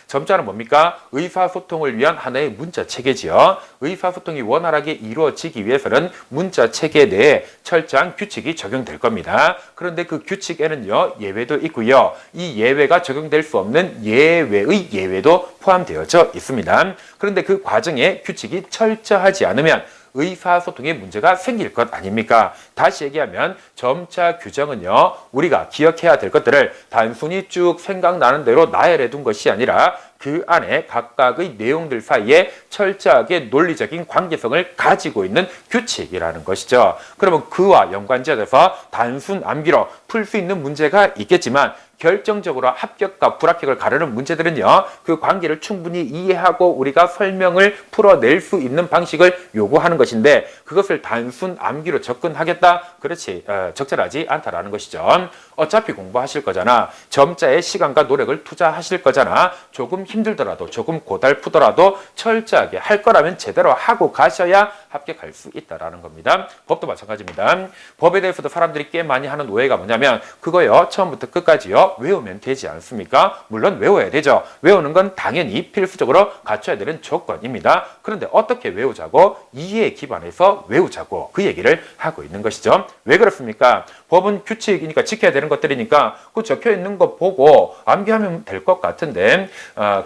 Speaker 1: 점자는 뭡니까? 의사소통을 위한 하나의 문자 체계지요. 의사소통이 원활하게 이루어지기 위해서는 문자 체계 내에 철저한 규칙이 적용될 겁니다. 그런데 그 규칙에는요, 예외도 있고요. 이 예외가 적용될 수 없는 예외의 예외도 포함되어져 있습니다. 그런데 그 과정에 규칙이 철저하지 않으면 의사소통에 문제가 생길 것 아닙니까? 다시 얘기하면 점자 규정은요, 우리가 기억해야 될 것들을 단순히 쭉 생각나는 대로 나열해 둔 것이 아니라 그 안에 각각의 내용들 사이에 철저하게 논리적인 관계성을 가지고 있는 규칙이라는 것이죠. 그러면 그와 연관지어서 단순 암기로 풀 수 있는 문제가 있겠지만 결정적으로 합격과 불합격을 가르는 문제들은요, 그 관계를 충분히 이해하고 우리가 설명을 풀어낼 수 있는 방식을 요구하는 것인데 그것을 단순 암기로 접근하겠다? 그렇지, 적절하지 않다라는 것이죠. 어차피 공부하실 거잖아. 점자에 시간과 노력을 투자하실 거잖아. 조금 힘들더라도 조금 고달프더라도 철저하게 할 거라면 제대로 하고 가셔야 합격할 수 있다라는 겁니다. 법도 마찬가지입니다. 법에 대해서도 사람들이 꽤 많이 하는 오해가 뭐냐면 그거요 처음부터 끝까지요 외우면 되지 않습니까? 물론 외워야 되죠. 외우는 건 당연히 필수적으로 갖춰야 되는 조건입니다. 그런데 어떻게 외우자고? 이해에 기반해서 외우자고 그 얘기를 하고 있는 것이죠. 왜 그렇습니까? 법은 규칙이니까 지켜야 되는 것들이니까 그 적혀 있는 거 보고 암기하면 될 것 같은데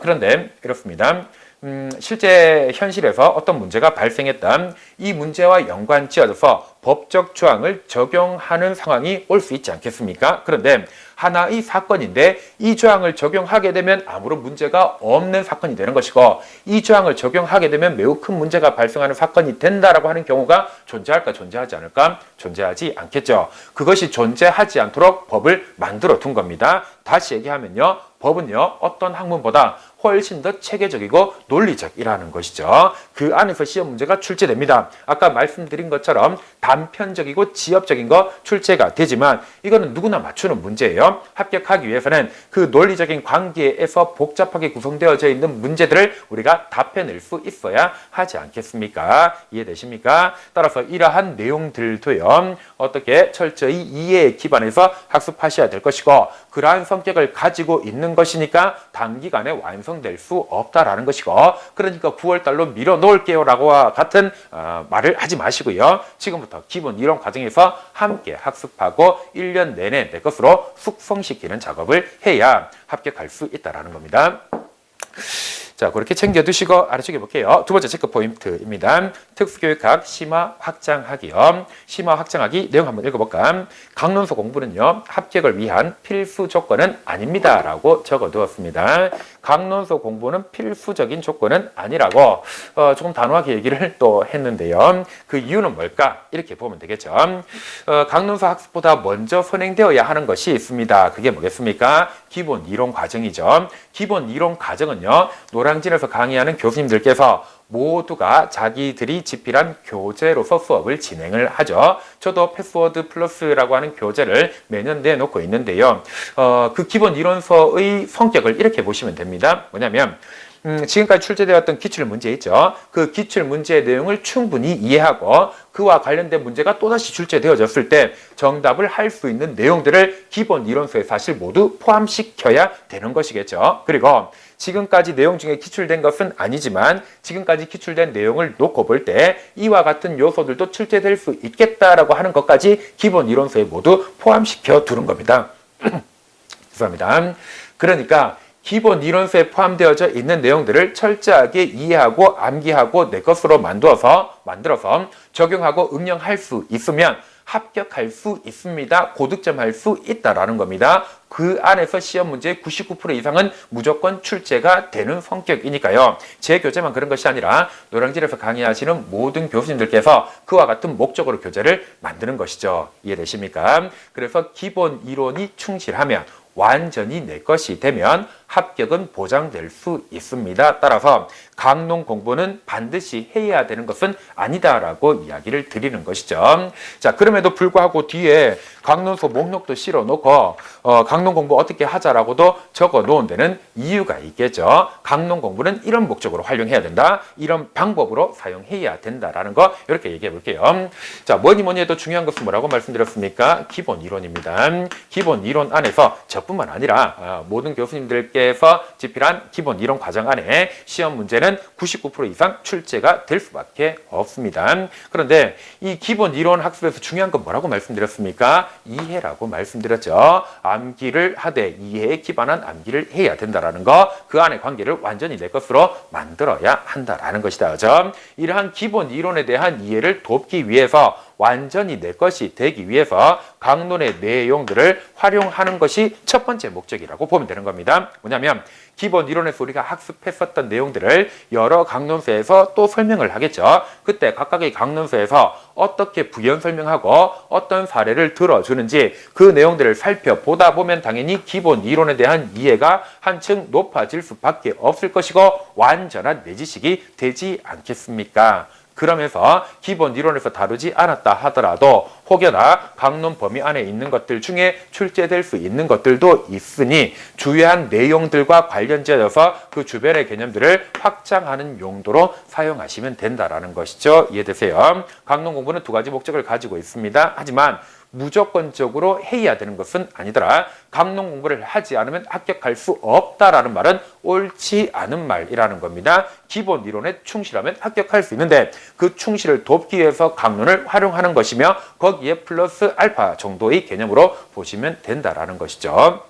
Speaker 1: 그런데 이렇습니다. 실제 현실에서 어떤 문제가 발생했다. 이 문제와 연관지어서 법적 조항을 적용하는 상황이 올 수 있지 않겠습니까? 그런데 하나의 사건인데 이 조항을 적용하게 되면 아무런 문제가 없는 사건이 되는 것이고 이 조항을 적용하게 되면 매우 큰 문제가 발생하는 사건이 된다라고 하는 경우가 존재할까 존재하지 않을까? 존재하지 않겠죠. 그것이 존재하지 않도록 법을 만들어 둔 겁니다. 다시 얘기하면요. 법은요. 어떤 학문보다 훨씬 더 체계적이고 논리적이라는 것이죠. 그 안에서 시험 문제가 출제됩니다. 아까 말씀드린 것처럼 단편적이고 지엽적인 거 출제가 되지만 이거는 누구나 맞추는 문제예요. 합격하기 위해서는 그 논리적인 관계에서 복잡하게 구성되어져 있는 문제들을 우리가 답해낼 수 있어야 하지 않겠습니까? 이해되십니까? 따라서 이러한 내용들도요. 어떻게 철저히 이해에 기반해서 학습하셔야 될 것이고 그러한 성격을 가지고 있는 것이니까 단기간에 완성될 수 없다라는 것이고 그러니까 9월달로 밀어놓을게요 라고 같은 말을 하지 마시고요. 지금부터 기본 이론 과정에서 함께 학습하고 1년 내내 내 것으로 숙성시키는 작업을 해야 합격할 수 있다는 겁니다. 자, 그렇게 챙겨두시고 아래쪽에 볼게요. 두 번째 체크 포인트입니다. 특수교육학 심화 확장하기요. 심화 확장하기 내용 한번 읽어볼까? 강론서 공부는요. 합격을 위한 필수 조건은 아닙니다. 라고 적어두었습니다. 강론서 공부는 필수적인 조건은 아니라고 조금 단호하게 얘기를 또 했는데요. 그 이유는 뭘까? 이렇게 보면 되겠죠. 강론서 학습보다 먼저 선행되어야 하는 것이 있습니다. 그게 뭐겠습니까? 기본 이론 과정이죠. 기본 이론 과정은요. 노량진에서 강의하는 교수님들께서 모두가 자기들이 집필한 교재로서 수업을 진행을 하죠. 저도 패스워드 플러스라고 하는 교재를 매년 내놓고 있는데요. 그 기본 이론서의 성격을 이렇게 보시면 됩니다. 뭐냐면 지금까지 출제되었던 기출문제 있죠. 그 기출문제의 내용을 충분히 이해하고 그와 관련된 문제가 또다시 출제되어졌을 때 정답을 할 수 있는 내용들을 기본 이론서에 사실 모두 포함시켜야 되는 것이겠죠. 그리고 지금까지 내용 중에 기출된 것은 아니지만 지금까지 기출된 내용을 놓고 볼 때 이와 같은 요소들도 출제될 수 있겠다라고 하는 것까지 기본 이론서에 모두 포함시켜 두는 겁니다. 죄송합니다. 그러니까 기본 이론서에 포함되어져 있는 내용들을 철저하게 이해하고 암기하고 내 것으로 만들어서 적용하고 응용할 수 있으면 합격할 수 있습니다. 고득점할 수 있다라는 겁니다. 그 안에서 시험 문제의 99% 이상은 무조건 출제가 되는 성격이니까요. 제 교재만 그런 것이 아니라 노량진에서 강의하시는 모든 교수님들께서 그와 같은 목적으로 교재를 만드는 것이죠. 이해되십니까? 그래서 기본 이론이 충실하면 완전히 내 것이 되면 합격은 보장될 수 있습니다. 따라서 강론 공부는 반드시 해야 되는 것은 아니다라고 이야기를 드리는 것이죠. 자, 그럼에도 불구하고 뒤에 강론서 목록도 실어놓고 강론 공부 어떻게 하자라고도 적어놓은 데는 이유가 있겠죠. 강론 공부는 이런 목적으로 활용해야 된다. 이런 방법으로 사용해야 된다라는 거 이렇게 얘기해 볼게요. 자, 뭐니 해도 중요한 것은 뭐라고 말씀드렸습니까? 기본 이론입니다. 기본 이론 안에서 저뿐만 아니라 모든 교수님들께서 집필한 기본 이론 과정 안에 시험 문제는 99% 이상 출제가 될 수밖에 없습니다. 그런데 이 기본 이론 학습에서 중요한 건 뭐라고 말씀드렸습니까? 이해라고 말씀드렸죠. 암기를 하되 이해에 기반한 암기를 해야 된다라는 거, 그 안의 관계를 완전히 내 것으로 만들어야 한다라는 것이다. 그죠? 이러한 기본 이론에 대한 이해를 돕기 위해서 완전히 내 것이 되기 위해서 강론의 내용들을 활용하는 것이 첫 번째 목적이라고 보면 되는 겁니다. 뭐냐면 기본 이론에서 우리가 학습했었던 내용들을 여러 강론서에서 또 설명을 하겠죠. 그때 각각의 강론서에서 어떻게 부연 설명하고 어떤 사례를 들어주는지 그 내용들을 살펴보다 보면 당연히 기본 이론에 대한 이해가 한층 높아질 수밖에 없을 것이고 완전한 내 지식이 되지 않겠습니까? 그러면서 기본 이론에서 다루지 않았다 하더라도 혹여나 강론 범위 안에 있는 것들 중에 출제될 수 있는 것들도 있으니 주요한 내용들과 관련지어서 그 주변의 개념들을 확장하는 용도로 사용하시면 된다라는 것이죠. 이해되세요? 강론 공부는 두 가지 목적을 가지고 있습니다. 하지만 무조건적으로 해야 되는 것은 아니더라. 강론 공부를 하지 않으면 합격할 수 없다라는 말은 옳지 않은 말이라는 겁니다. 기본 이론에 충실하면 합격할 수 있는데 그 충실을 돕기 위해서 강론을 활용하는 것이며 거기에 플러스 알파 정도의 개념으로 보시면 된다라는 것이죠.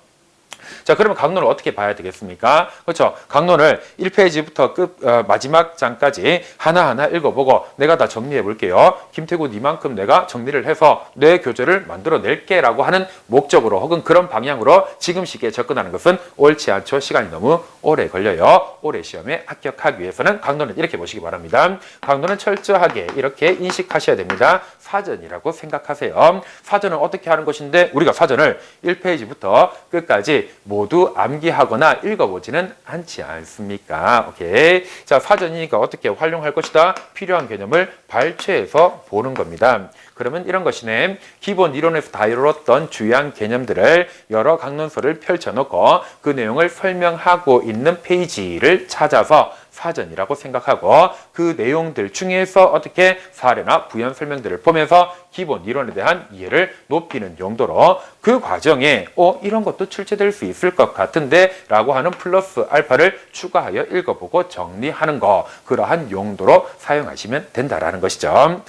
Speaker 1: 자, 그러면 강론을 어떻게 봐야 되겠습니까? 그렇죠. 강론을 1페이지부터 마지막 장까지 하나하나 읽어보고 내가 다 정리해 볼게요. 김태군 이만큼 내가 정리를 해서 내 교재를 만들어 낼게 라고 하는 목적으로 혹은 그런 방향으로 지금 시기에 접근하는 것은 옳지 않죠. 시간이 너무 오래 걸려요. 올해 시험에 합격하기 위해서는 강론을 이렇게 보시기 바랍니다. 강론은 철저하게 이렇게 인식하셔야 됩니다. 사전이라고 생각하세요. 사전은 어떻게 하는 것인데 우리가 사전을 1페이지부터 끝까지 모두 암기하거나 읽어보지는 않지 않습니까? 오케이. 자, 사전이니까 어떻게 활용할 것이다? 필요한 개념을 발췌해서 보는 겁니다. 그러면 이런 것이네. 기본 이론에서 다루었던 주요한 개념들을 여러 강론서를 펼쳐놓고 그 내용을 설명하고 있는 페이지를 찾아서 사전이라고 생각하고 그 내용들 중에서 어떻게 사례나 부연 설명들을 보면서 기본 이론에 대한 이해를 높이는 용도로 그 과정에 이런 것도 출제될 수 있을 것 같은데 라고 하는 플러스 알파를 추가하여 읽어보고 정리하는 거, 그러한 용도로 사용하시면 된다라는 것이죠.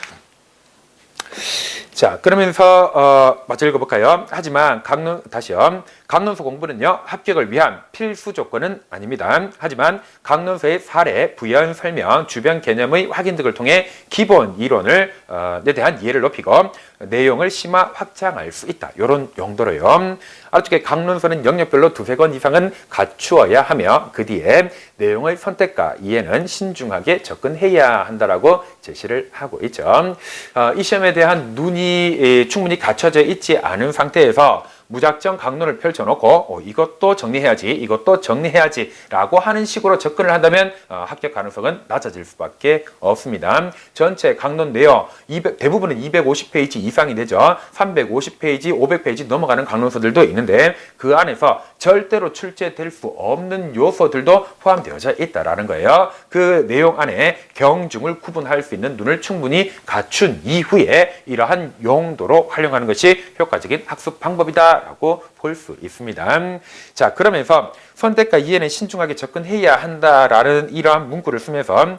Speaker 1: 자, 그러면서 마저 읽어볼까요? 하지만 다시요. 강론서 공부는요, 합격을 위한 필수 조건은 아닙니다. 하지만 강론서의 사례, 부연 설명, 주변 개념의 확인 등을 통해 기본 이론에 대한 이해를 높이고 내용을 심화 확장할 수 있다. 이런 용도로요. 아래쪽에 강론서는 영역별로 두세 권 이상은 갖추어야 하며 그 뒤에 내용의 선택과 이해는 신중하게 접근해야 한다라고 제시를 하고 있죠. 이 시험에 대한 눈이 충분히 갖춰져 있지 않은 상태에서 무작정 강론을 펼쳐놓고 이것도 정리해야지 이것도 정리해야지 라고 하는 식으로 접근을 한다면 합격 가능성은 낮아질 수밖에 없습니다. 전체 강론 내용 대부분은 250페이지 이상이 되죠. 350페이지, 500페이지 넘어가는 강론서들도 있는데 그 안에서 절대로 출제될 수 없는 요소들도 포함되어져 있다라는 거예요. 그 내용 안에 경중을 구분할 수 있는 눈을 충분히 갖춘 이후에 이러한 용도로 활용하는 것이 효과적인 학습 방법이다 라고 볼 수 있습니다. 자, 그러면서 선택과 이해는 신중하게 접근해야 한다라는 이러한 문구를 쓰면서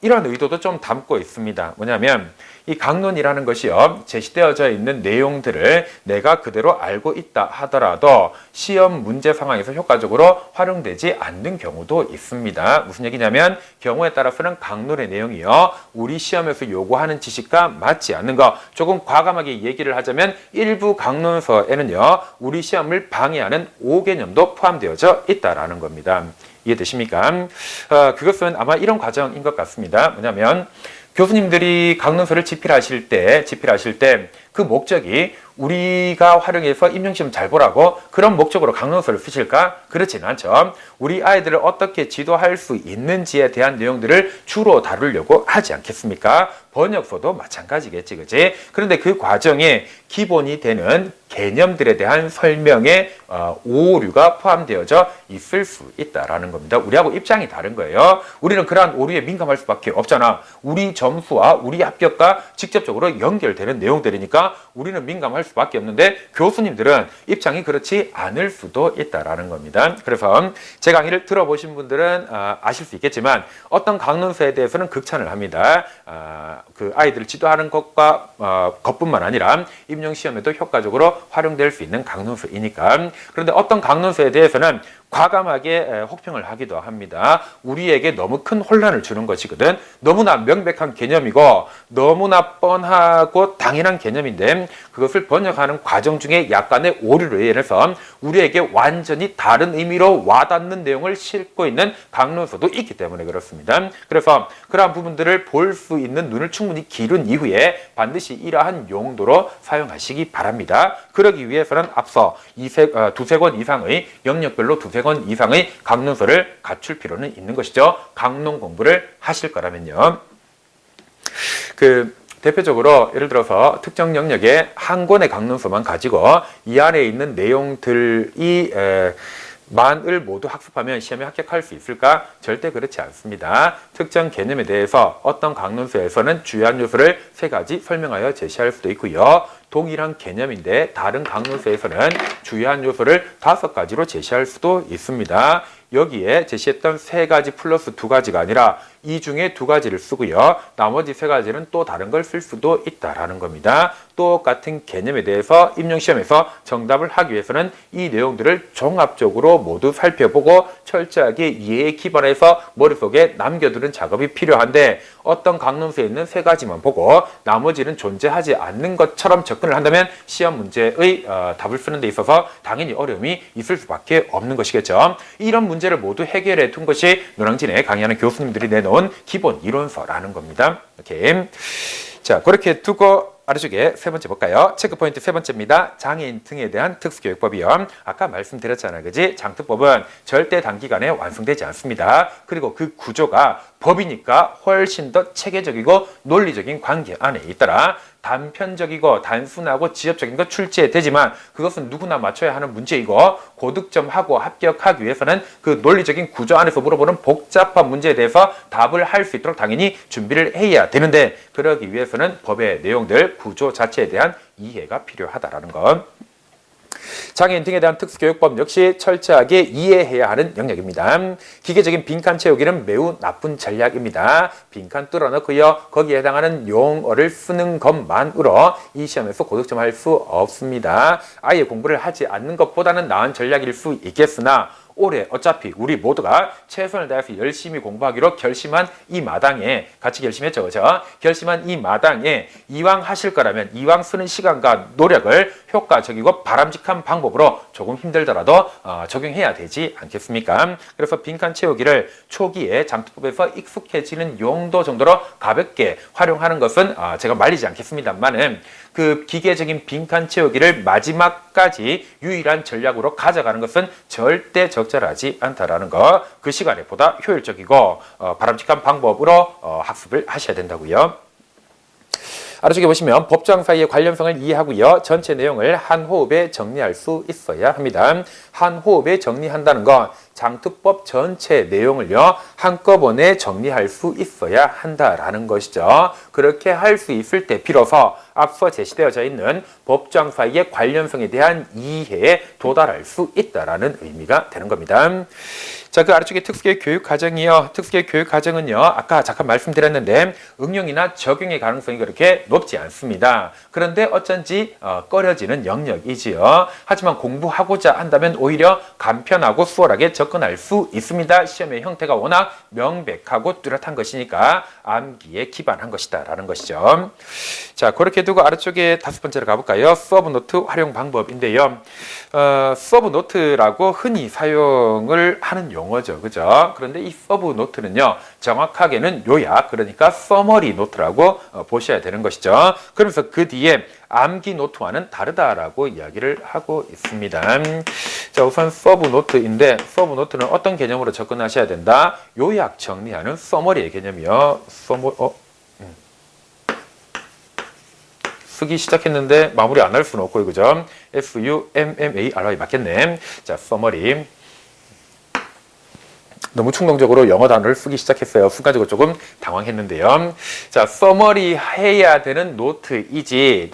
Speaker 1: 이러한 의도도 좀 담고 있습니다. 뭐냐면 이 강론이라는 것이요, 제시되어져 있는 내용들을 내가 그대로 알고 있다 하더라도 시험 문제 상황에서 효과적으로 활용되지 않는 경우도 있습니다. 무슨 얘기냐면 경우에 따라서는 강론의 내용이요, 우리 시험에서 요구하는 지식과 맞지 않는 거, 조금 과감하게 얘기를 하자면 일부 강론서에는요 우리 시험을 방해하는 오개념도 포함되어져 있다라는 겁니다. 이해되십니까? 그것은 아마 이런 과정인 것 같습니다. 뭐냐면 교수님들이 강론서를 집필하실 때 그 목적이 우리가 활용해서 임용시험 잘 보라고 그런 목적으로 강론서를 쓰실까? 그렇지는 않죠. 우리 아이들을 어떻게 지도할 수 있는지에 대한 내용들을 주로 다루려고 하지 않겠습니까? 번역서도 마찬가지겠지, 그치? 그런데 그 과정에 기본이 되는 개념들에 대한 설명에 오류가 포함되어져 있을 수 있다라는 겁니다. 우리하고 입장이 다른 거예요. 우리는 그러한 오류에 민감할 수밖에 없잖아. 우리 점수와 우리 합격과 직접적으로 연결되는 내용들이니까 우리는 민감할 수밖에 없는데 교수님들은 입장이 그렇지 않을 수도 있다라는 겁니다. 그래서 제 강의를 들어보신 분들은 아실 수 있겠지만 어떤 강론서에 대해서는 극찬을 합니다. 그 아이들을 지도하는 것뿐만 아니라 임용시험에도 효과적으로 활용될 수 있는 강론서이니까. 그런데 어떤 강론서에 대해서는 과감하게 혹평을 하기도 합니다. 우리에게 너무 큰 혼란을 주는 것이거든. 너무나 명백한 개념이고 너무나 뻔하고 당연한 개념인데 그것을 번역하는 과정 중에 약간의 오류로 인해서 우리에게 완전히 다른 의미로 와닿는 내용을 싣고 있는 강론서도 있기 때문에 그렇습니다. 그래서 그러한 부분들을 볼 수 있는 눈을 충분히 기른 이후에 반드시 이러한 용도로 사용하시기 바랍니다. 그러기 위해서는 앞서 두세 권 이상의 영역별로 두세 권 이상의 강론서를 갖출 필요는 있는 것이죠. 강론 공부를 하실 거라면요. 대표적으로 예를 들어서 특정 영역의 한 권의 강론서만 가지고 이 안에 있는 내용들이 만을 모두 학습하면 시험에 합격할 수 있을까? 절대 그렇지 않습니다. 특정 개념에 대해서 어떤 강론서에서는 주요한 요소를 3가지 설명하여 제시할 수도 있고요. 동일한 개념인데 다른 강론서에서는 주요한 요소를 5가지로 제시할 수도 있습니다. 여기에 제시했던 3가지 플러스 2가지가 아니라 이 중에 2가지를 쓰고요. 나머지 3가지는 또 다른 걸 쓸 수도 있다라는 겁니다. 똑같은 개념에 대해서 임용시험에서 정답을 하기 위해서는 이 내용들을 종합적으로 모두 살펴보고 철저하게 이해에 기반해서 머릿속에 남겨두는 작업이 필요한데 어떤 강론서에 있는 3가지만 보고 나머지는 존재하지 않는 것처럼 접근을 한다면 시험 문제의 답을 쓰는 데 있어서 당연히 어려움이 있을 수밖에 없는 것이겠죠. 이런 문제를 모두 해결해 둔 것이 노량진에 강의하는 교수님들이 내놓은 기본 이론서라는 겁니다. 이렇게. 자, 그렇게 두고 아래쪽에 3번째 볼까요? 체크포인트 3번째입니다. 장애인 등에 대한 특수교육법이요. 아까 말씀드렸잖아요. 그지? 장특법은 절대 단기간에 완성되지 않습니다. 그리고 그 구조가 법이니까 훨씬 더 체계적이고 논리적인 관계 안에 있더라. 단편적이고 단순하고 지엽적인 거 출제되지만 그것은 누구나 맞춰야 하는 문제이고 고득점하고 합격하기 위해서는 그 논리적인 구조 안에서 물어보는 복잡한 문제에 대해서 답을 할 수 있도록 당연히 준비를 해야 되는데 그러기 위해서는 법의 내용들, 구조 자체에 대한 이해가 필요하다라는 것. 장애인 등에 대한 특수교육법 역시 철저하게 이해해야 하는 영역입니다. 기계적인 빈칸 채우기는 매우 나쁜 전략입니다. 빈칸 뚫어놓고요. 거기에 해당하는 용어를 쓰는 것만으로 이 시험에서 고득점할 수 없습니다. 아예 공부를 하지 않는 것보다는 나은 전략일 수 있겠으나 올해 어차피 우리 모두가 최선을 다해서 열심히 공부하기로 결심한 이 마당에 같이 결심했죠. 그죠? 결심한 이 마당에 이왕 하실 거라면 이왕 쓰는 시간과 노력을 효과적이고 바람직한 방법으로 조금 힘들더라도 적용해야 되지 않겠습니까? 그래서 빈칸 채우기를 초기에 장특법에서 익숙해지는 용도 정도로 가볍게 활용하는 것은 제가 말리지 않겠습니다만은 그 기계적인 빈칸 채우기를 마지막까지 유일한 전략으로 가져가는 것은 절대 적절하지 않다라는 거. 그 시간에 보다 효율적이고 바람직한 방법으로 학습을 하셔야 된다고요. 아래쪽에 보시면 법조항 사이의 관련성을 이해하고요. 전체 내용을 한 호흡에 정리할 수 있어야 합니다. 한 호흡에 정리한다는 건 장특법 전체 내용을요. 한꺼번에 정리할 수 있어야 한다라는 것이죠. 그렇게 할 수 있을 때 비로소 앞서 제시되어져 있는 법조항 사이의 관련성에 대한 이해에 도달할 수 있다라는 의미가 되는 겁니다. 자, 그 아래쪽에 특수교육 교육과정이요. 특수교육 교육과정은요. 아까 잠깐 말씀드렸는데 응용이나 적용의 가능성이 그렇게 높지 않습니다. 그런데 어쩐지 꺼려지는 영역이지요. 하지만 공부하고자 한다면 오히려 간편하고 수월하게 접근할 수 있습니다. 시험의 형태가 워낙 명백하고 뚜렷한 것이니까 암기에 기반한 것이다 라는 것이죠. 자, 그렇게 두고 아래쪽에 5번째로 가볼까요? 서브노트 활용 방법인데요. 서브노트라고 흔히 사용을 하는 용어죠. 그죠? 그런데 이 서브노트는요, 정확하게는 요약, 그러니까 서머리 노트라고 보셔야 되는 것이죠. 그러면서 그 뒤에 암기 노트와는 다르다라고 이야기를 하고 있습니다. 자, 우선 서브노트인데 서브노트는 어떤 개념으로 접근하셔야 된다? 요약 정리하는 서머리의 개념이요. 쓰기 시작했는데 마무리 안 할 수는 없고, 그죠? SUMMARY 맞겠네. 자, 서머리. 너무 충동적으로 영어 단어를 쓰기 시작했어요. 순간적으로 조금 당황했는데요. 자, 서머리 해야 되는 노트이지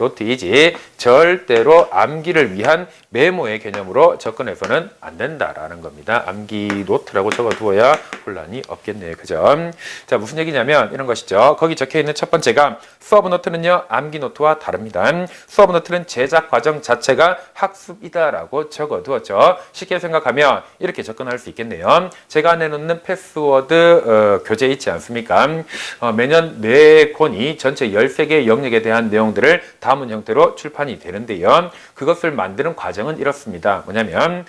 Speaker 1: 절대로 암기를 위한 메모의 개념으로 접근해서는 안 된다라는 겁니다. 암기 노트라고 적어두어야 혼란이 없겠네요. 그죠? 자, 무슨 얘기냐면 이런 것이죠. 거기 적혀있는 첫 번째가 서브노트는요, 암기 노트와 다릅니다. 서브노트는 제작 과정 자체가 학습이다라고 적어두었죠. 쉽게 생각하면 이렇게 접근할 수 있겠네요. 제가 내놓는 패스워드 교재 있지 않습니까? 매년 4권이 전체 13개의 영역에 대한 내용들을 담은 형태로 출판이 되는데요. 그것을 만드는 과정은 이렇습니다. 뭐냐면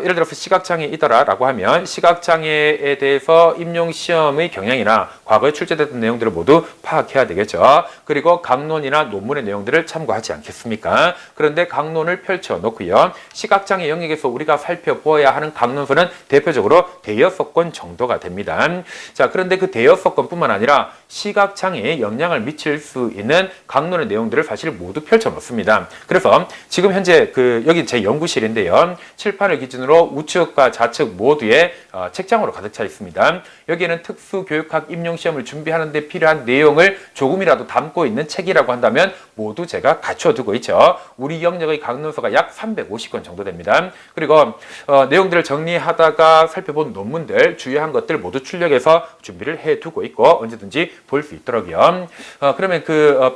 Speaker 1: 예를 들어서 시각장애이더라 라고 하면 시각장애에 대해서 임용시험의 경향이나 과거에 출제됐던 내용들을 모두 파악해야 되겠죠. 그리고 강론이나 논문의 내용들을 참고하지 않겠습니까? 그런데 강론을 펼쳐 놓고요. 시각장애 영역에서 우리가 살펴보아야 하는 강론서는 대표적으로 대여섯 대여섯 권 정도가 됩니다. 자, 그런데 그 대여섯 건뿐만 아니라 시각장애에 영향을 미칠 수 있는 강론의 내용들을 사실 모두 펼쳐놓습니다. 그래서 지금 현재 여기 제 연구실인데요. 칠판을 기준으로 우측과 좌측 모두에 책장으로 가득 차 있습니다. 여기에는 특수교육학 임용시험을 준비하는 데 필요한 내용을 조금이라도 담고 있는 책이라고 한다면 모두 제가 갖춰두고 있죠. 우리 영역의 강론서가 약 350권 정도 됩니다. 그리고 내용들을 정리하다가 살펴본 논문들, 주요한 것들 모두 출력해서 준비를 해두고 있고 언제든지 볼 수 있도록요. 그러면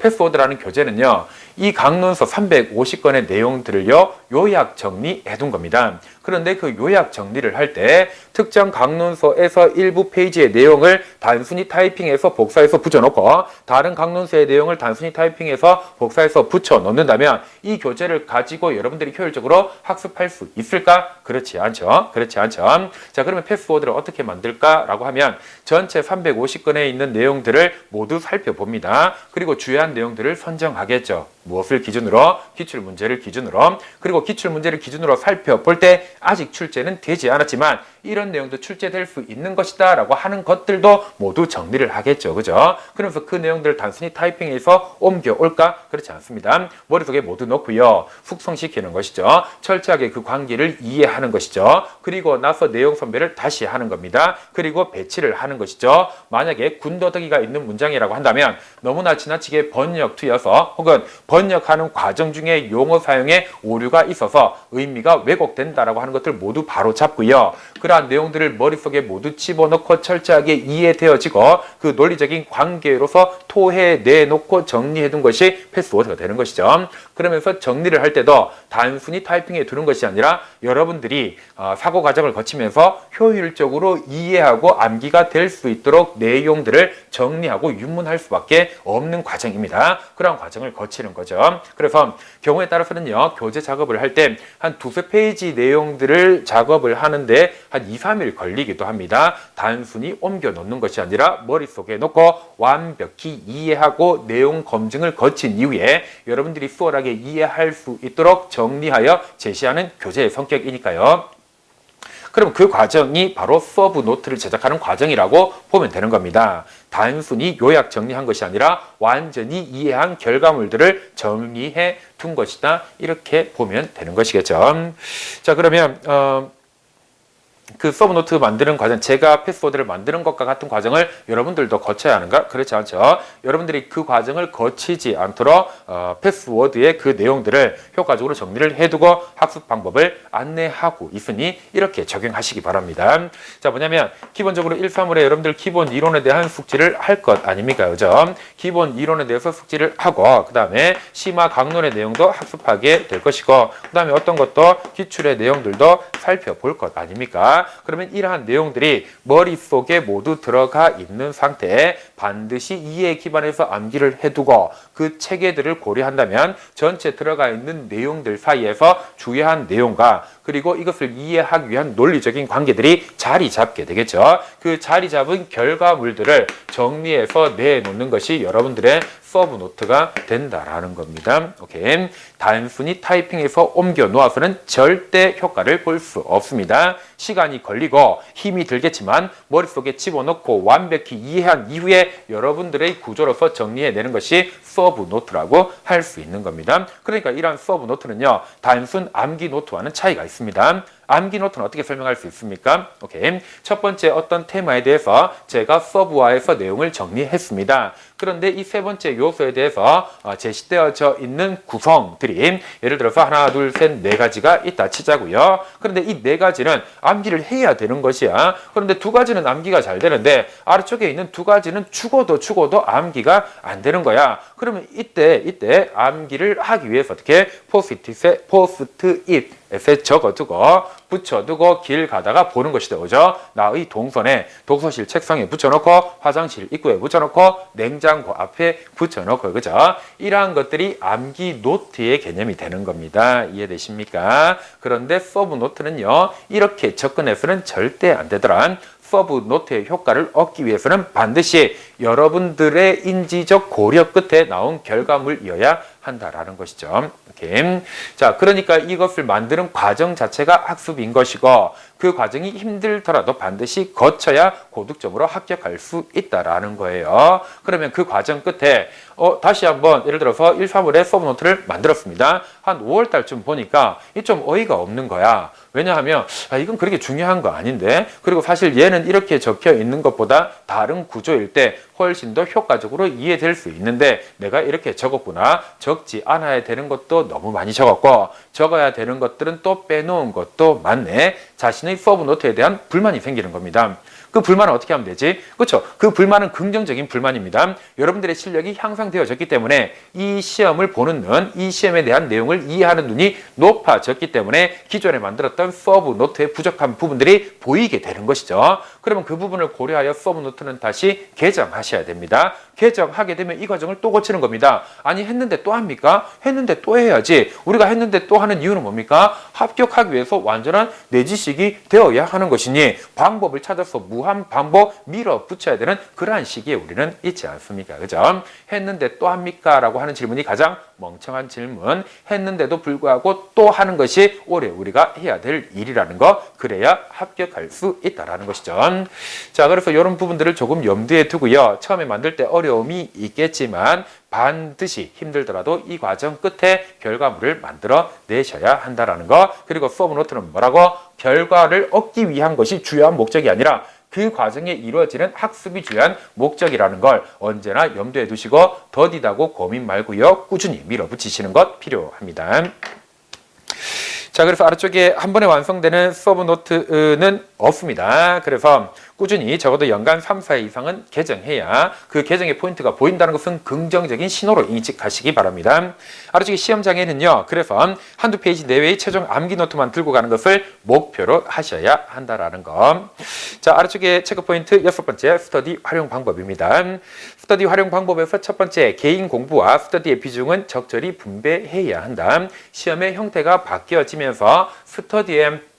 Speaker 1: 패스워드라는 교재는요. 이 강론서 350건의 내용들을요. 요약 정리해둔 겁니다. 그런데 그 요약 정리를 할 때 특정 강론서에서 일부 페이지의 내용을 단순히 타이핑해서 복사해서 붙여놓고 다른 강론서의 내용을 단순히 타이핑해서 복사해서 붙여놓는다면 이 교재를 가지고 여러분들이 효율적으로 학습할 수 있을까? 그렇지 않죠. 그렇지 않죠. 자, 그러면 패스워드를 어떻게 만들까라고 하면 전체 350건에 있는 내용들을 모두 살펴봅니다. 그리고 주요한 내용들을 선정하겠죠. 무엇을 기준으로? 기출문제를 기준으로. 그리고 기출문제를 기준으로 살펴볼 때 아직 출제는 되지 않았지만 이런 내용도 출제될 수 있는 것이다 라고 하는 것들도 모두 정리를 하겠죠. 그죠? 그러면서 그 내용들을 단순히 타이핑해서 옮겨올까? 그렇지 않습니다. 머릿속에 모두 넣고요. 숙성시키는 것이죠. 철저하게 그 관계를 이해하는 것이죠. 그리고 나서 내용 선별을 다시 하는 겁니다. 그리고 배치를 하는 것이죠. 만약에 군더더기가 있는 문장이라고 한다면 너무나 지나치게 번역 투여서 혹은 번역하는 과정 중에 용어 사용에 오류가 있어서 의미가 왜곡된다라고 하는 것들 모두 바로 잡고요. 그러한 내용들을 머릿속에 모두 집어넣고 철저하게 이해되어지고 그 논리적인 관계로서 토해내놓고 정리해둔 것이 패스워드가 되는 것이죠. 그러면서 정리를 할 때도 단순히 타이핑해 두는 것이 아니라 여러분들이 사고 과정을 거치면서 효율적으로 이해하고 암기가 될 수 있도록 내용들을 정리하고 윤문할 수밖에 없는 과정입니다. 그런 과정을 거치는 거죠. 그래서 경우에 따라서는요. 교재 작업을 할 때 한 두세 페이지 내용들을 작업을 하는데 한 2, 3일 걸리기도 합니다. 단순히 옮겨 놓는 것이 아니라 머릿속에 놓고 완벽히 이해하고 내용 검증을 거친 이후에 여러분들이 수월하게 이해할 수 있도록 정리하여 제시하는 교재의 성격이니까요. 그럼 그 과정이 바로 서브 노트를 제작하는 과정이라고 보면 되는 겁니다. 단순히 요약 정리한 것이 아니라 완전히 이해한 결과물들을 정리해 둔 것이다. 이렇게 보면 되는 것이겠죠. 자, 그러면 그 서브노트 만드는 과정, 제가 패스워드를 만드는 것과 같은 과정을 여러분들도 거쳐야 하는가? 그렇지 않죠. 여러분들이 그 과정을 거치지 않도록 패스워드의 그 내용들을 효과적으로 정리를 해두고 학습 방법을 안내하고 있으니 이렇게 적용하시기 바랍니다. 자, 뭐냐면 기본적으로 1, 3월에 여러분들 기본 이론에 대한 숙지를 할 것 아닙니까? 그죠? 기본 이론에 대해서 숙지를 하고 그 다음에 심화 강론의 내용도 학습하게 될 것이고 그 다음에 어떤 것도 기출의 내용들도 살펴볼 것 아닙니까? 그러면 이러한 내용들이 머릿속에 모두 들어가 있는 상태에 반드시 이해에 기반해서 암기를 해두고 그 체계들을 고려한다면 전체 들어가 있는 내용들 사이에서 주요한 내용과 그리고 이것을 이해하기 위한 논리적인 관계들이 자리 잡게 되겠죠. 그 자리 잡은 결과물들을 정리해서 내놓는 것이 여러분들의 서브노트가 된다라는 겁니다. 오케이. 단순히 타이핑해서 옮겨 놓아서는 절대 효과를 볼 수 없습니다. 시간이 걸리고 힘이 들겠지만 머릿속에 집어넣고 완벽히 이해한 이후에 여러분들의 구조로서 정리해내는 것이 서브노트라고 할 수 있는 겁니다. 그러니까 이러한 서브노트는요. 단순 암기 노트와는 차이가 있습니다. 암기 노트는 어떻게 설명할 수 있습니까? 오케이. 첫 번째 어떤 테마에 대해서 제가 서브화해서 내용을 정리했습니다. 그런데 이 세 번째 요소에 대해서 제시되어져 있는 구성들이 예를 들어서 하나, 둘, 셋, 네 가지가 있다 치자고요. 그런데 이 네 가지는 암기를 해야 되는 것이야. 그런데 두 가지는 암기가 잘 되는데 아래쪽에 있는 두 가지는 죽어도 암기가 안 되는 거야. 그러면 이때 암기를 하기 위해서 어떻게 포스트잇에 적어두고 붙여두고 길 가다가 보는 것이다. 그죠? 나의 동선에 독서실 책상에 붙여놓고 화장실 입구에 붙여놓고 냉장고 앞에 붙여놓고 그죠? 이러한 것들이 암기 노트의 개념이 되는 겁니다. 이해되십니까? 그런데 서브 노트는요. 이렇게 접근해서는 절대 안 되더라. 서브 노트의 효과를 얻기 위해서는 반드시 여러분들의 인지적 고려 끝에 나온 결과물이어야 한다라는 것이죠. 오케이. 자, 그러니까 이것을 만드는 과정 자체가 학습인 것이고 그 과정이 힘들더라도 반드시 거쳐야 고득점으로 합격할 수 있다라는 거예요. 그러면 그 과정 끝에 다시 한번 예를 들어서 1, 3월에 서브노트를 만들었습니다. 한 5월 달쯤 보니까 이 좀 어이가 없는 거야. 왜냐하면 이건 그렇게 중요한 거 아닌데, 그리고 사실 얘는 이렇게 적혀 있는 것보다 다른 구조일 때 훨씬 더 효과적으로 이해될 수 있는데 내가 이렇게 적었구나. 적지 않아야 되는 것도 너무 많이 적었고 적어야 되는 것들은 또 빼놓은 것도 많네. 자신의 서브노트에 대한 불만이 생기는 겁니다. 그 불만은 어떻게 하면 되지? 그렇죠? 그 불만은 긍정적인 불만입니다. 여러분들의 실력이 향상되어졌기 때문에 이 시험을 보는 눈, 이 시험에 대한 내용을 이해하는 눈이 높아졌기 때문에 기존에 만들었던 서브노트의 부족한 부분들이 보이게 되는 것이죠. 그러면 그 부분을 고려하여 서브노트는 다시 개정하셔야 됩니다. 개정하게 되면 이 과정을 또 고치는 겁니다. 아니 했는데 또 합니까? 했는데 또 해야지. 우리가 했는데 또 하는 이유는 뭡니까? 합격하기 위해서 완전한 내 지식이 되어야 하는 것이니 방법을 찾아서 무한 반복 밀어붙여야 되는 그러한 시기에 우리는 있지 않습니까? 그죠? 했는데 또 합니까? 라고 하는 질문이 가장 멍청한 질문. 했는데도 불구하고 또 하는 것이 올해 우리가 해야 될 일이라는 거. 그래야 합격할 수 있다라는 것이죠. 자, 그래서 이런 부분들을 조금 염두에 두고요. 처음에 만들 때 어려움이 있겠지만 반드시 힘들더라도 이 과정 끝에 결과물을 만들어 내셔야 한다라는 거. 그리고 서브노트는 뭐라고? 결과를 얻기 위한 것이 주요한 목적이 아니라 그 과정에 이루어지는 학습이 중요한 목적이라는 걸 언제나 염두에 두시고 더디다고 고민 말고요. 꾸준히 밀어붙이시는 것 필요합니다. 자, 그래서 아래쪽에 한 번에 완성되는 서브노트는 없습니다. 그래서 꾸준히 적어도 연간 3, 4회 이상은 개정해야 그 개정의 포인트가 보인다는 것은 긍정적인 신호로 인식하시기 바랍니다. 아래쪽에 시험장에는요. 그래서 한두 페이지 내외의 최종 암기 노트만 들고 가는 것을 목표로 하셔야 한다라는 거. 자, 아래쪽에 체크 포인트 6번째 스터디 활용 방법입니다. 스터디 활용 방법에서 첫 번째 개인 공부와 스터디의 비중은 적절히 분배해야 한다. 시험의 형태가 바뀌어지면서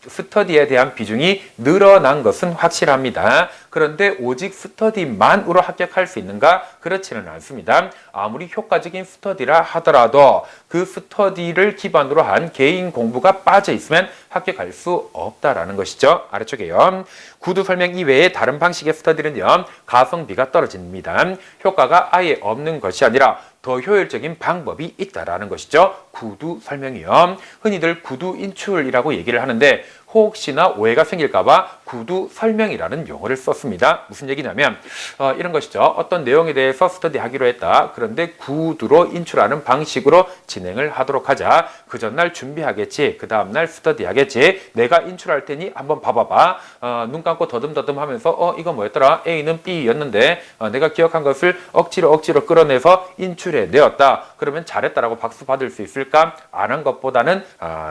Speaker 1: 스터디에 대한 비중이 늘어난 것은 확실합니다. 그런데 오직 스터디만으로 합격할 수 있는가? 그렇지는 않습니다. 아무리 효과적인 스터디라 하더라도 그 스터디를 기반으로 한 개인 공부가 빠져 있으면 합격할 수 없다라는 것이죠. 아래쪽에요. 구두 설명 이외에 다른 방식의 스터디는요. 가성비가 떨어집니다. 효과가 아예 없는 것이 아니라 더 효율적인 방법이 있다라는 것이죠. 구두 설명이요. 흔히들 구두 인출이라고 얘기를 하는데 혹시나 오해가 생길까봐 구두 설명이라는 용어를 썼습니다. 무슨 얘기냐면 이런 것이죠. 어떤 내용에 대해서 스터디하기로 했다. 그런데 구두로 인출하는 방식으로 진행을 하도록 하자. 그 전날 준비하겠지. 그 다음날 스터디하겠지. 내가 인출할 테니 한번 봐봐봐. 눈 감고 더듬더듬 하면서 이거 뭐였더라? A는 B였는데 내가 기억한 것을 억지로 끌어내서 인출해 내었다. 그러면 잘했다라고 박수 받을 수 있을까? 안 한 것보다는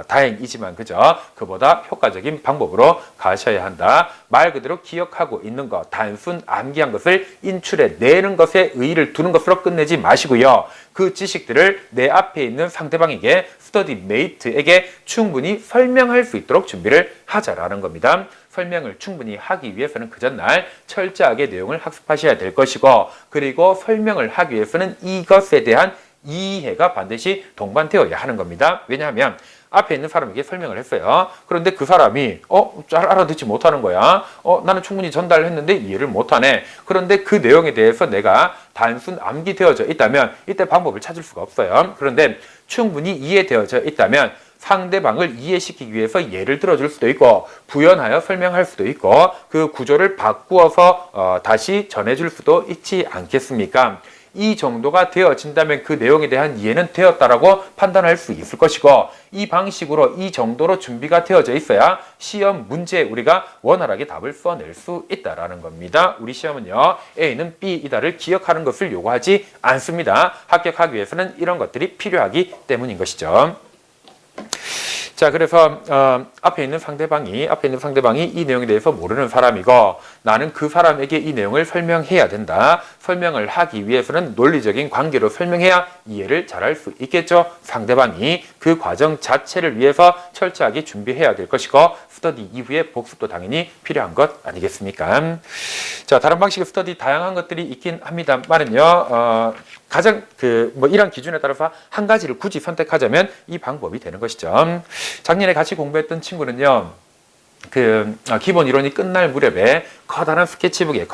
Speaker 1: 다행이지만 그죠? 그보다 효과적인 방법으로 가셔야 한다. 말 그대로 기억하고 있는 것, 단순 암기한 것을 인출해 내는 것에 의의를 두는 것으로 끝내지 마시고요. 그 지식들을 내 앞에 있는 상대방에게, 스터디 메이트에게 충분히 설명할 수 있도록 준비를 하자라는 겁니다. 설명을 충분히 하기 위해서는 그 전날 철저하게 내용을 학습하셔야 될 것이고, 그리고 설명을 하기 위해서는 이것에 대한 이해가 반드시 동반되어야 하는 겁니다. 왜냐하면 앞에 있는 사람에게 설명을 했어요. 그런데 그 사람이 잘 알아듣지 못하는 거야. 나는 충분히 전달했는데 이해를 못하네. 그런데 그 내용에 대해서 내가 단순 암기되어져 있다면 이때 방법을 찾을 수가 없어요. 그런데 충분히 이해되어져 있다면 상대방을 이해시키기 위해서 예를 들어줄 수도 있고 부연하여 설명할 수도 있고 그 구조를 바꾸어서 다시 전해줄 수도 있지 않겠습니까? 이 정도가 되어진다면 그 내용에 대한 이해는 되었다라고 판단할 수 있을 것이고, 이 방식으로 이 정도로 준비가 되어져 있어야 시험 문제에 우리가 원활하게 답을 써낼 수 있다라는 겁니다. 우리 시험은요, A는 B이다를 기억하는 것을 요구하지 않습니다. 합격하기 위해서는 이런 것들이 필요하기 때문인 것이죠. 자, 그래서 앞에 있는 상대방이 이 내용에 대해서 모르는 사람이고 나는 그 사람에게 이 내용을 설명해야 된다. 설명을 하기 위해서는 논리적인 관계로 설명해야 이해를 잘할 수 있겠죠. 상대방이 그 과정 자체를 위해서 철저하게 준비해야 될 것이고 스터디 이후에 복습도 당연히 필요한 것 아니겠습니까? 자, 다른 방식의 스터디 다양한 것들이 있긴 합니다만은요. 가장 이런 기준에 따라서 한 가지를 굳이 선택하자면 이 방법이 되는 것이죠. 작년에 같이 공부했던 친구는요. 기본 이론이 끝날 무렵에 커다란 스케치북에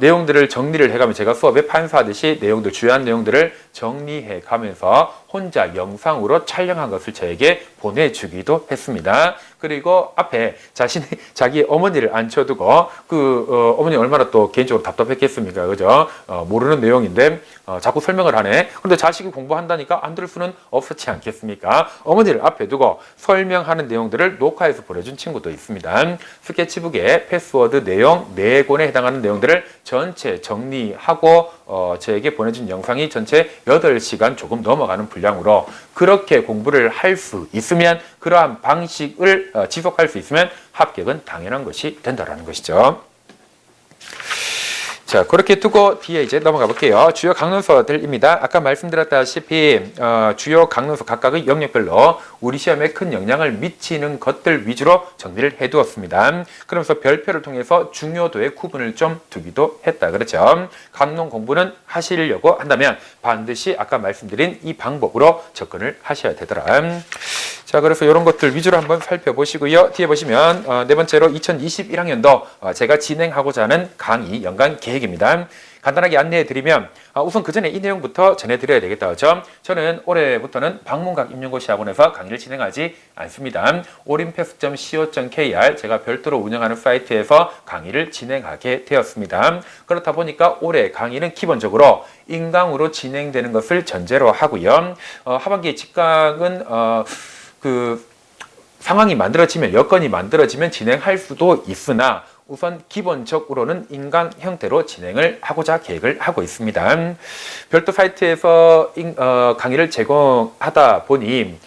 Speaker 1: 내용들을 정리를 해가면 제가 수업에 판사하듯이 주요한 내용들을 정리해 가면서 혼자 영상으로 촬영한 것을 저에게 보내주기도 했습니다. 그리고 앞에 자기 어머니를 앉혀두고 어머니 얼마나 또 개인적으로 답답했겠습니까? 그죠? 모르는 내용인데 자꾸 설명을 하네. 근데 자식이 공부한다니까 안 들을 수는 없었지 않겠습니까? 어머니를 앞에 두고 설명하는 내용들을 녹화해서 보내준 친구도 있습니다. 스케치북에 패스워드 내용 4권에 해당하는 내용들을 전체 정리하고 저에게 보내준 영상이 전체 8시간 조금 넘어가는 분량으로 그렇게 공부를 할 수 있으면 그러한 방식을 지속할 수 있으면 합격은 당연한 것이 된다라는 것이죠. 자, 그렇게 두고 뒤에 이제 넘어가 볼게요. 주요 강론서들입니다. 아까 말씀드렸다시피 주요 강론서 각각의 영역별로 우리 시험에 큰 영향을 미치는 것들 위주로 정리를 해두었습니다. 그러면서 별표를 통해서 중요도의 구분을 좀 두기도 했다. 그렇죠? 강론 공부는 하시려고 한다면 반드시 아까 말씀드린 이 방법으로 접근을 하셔야 되더라. 자, 그래서 이런 것들 위주로 한번 살펴보시고요. 뒤에 보시면 네 번째로 2021학년도 제가 진행하고자 하는 강의 연간 계획입니다. 간단하게 안내해드리면 우선 그 전에 이 내용부터 전해드려야 되겠다. 그렇죠? 저는 올해부터는 방문각 임용고시학원에서 강의를 진행하지 않습니다. olimpesu.co.kr 제가 별도로 운영하는 사이트에서 강의를 진행하게 되었습니다. 그렇다 보니까 올해 강의는 기본적으로 인강으로 진행되는 것을 전제로 하고요. 하반기 직강은 상황이 만들어지면 여건이 만들어지면 진행할 수도 있으나 우선 기본적으로는 인강 형태로 진행을 하고자 계획을 하고 있습니다. 별도 사이트에서 강의를 제공하다 보니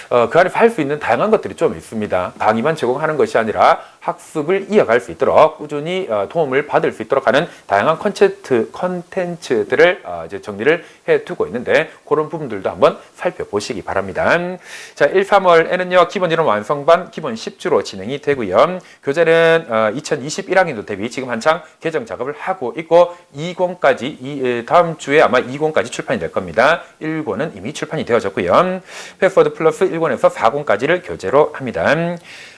Speaker 1: 그 안에서 할 수 있는 다양한 것들이 좀 있습니다. 강의만 제공하는 것이 아니라 학습을 이어갈 수 있도록 꾸준히 도움을 받을 수 있도록 하는 다양한 컨텐츠들을 이제 정리를 해두고 있는데 그런 부분들도 한번 살펴보시기 바랍니다. 자, 1, 3월에는요 기본 이론 완성반 기본 10주로 진행이 되고요. 교재는 2021학년도 대비 지금 한창 개정 작업을 하고 있고 2권까지 다음 주에 아마 2권까지 출판이 될 겁니다. 1권은 이미 출판이 되어졌고요. 패스워드 플러스 1권에서 4권까지를 교재로 합니다.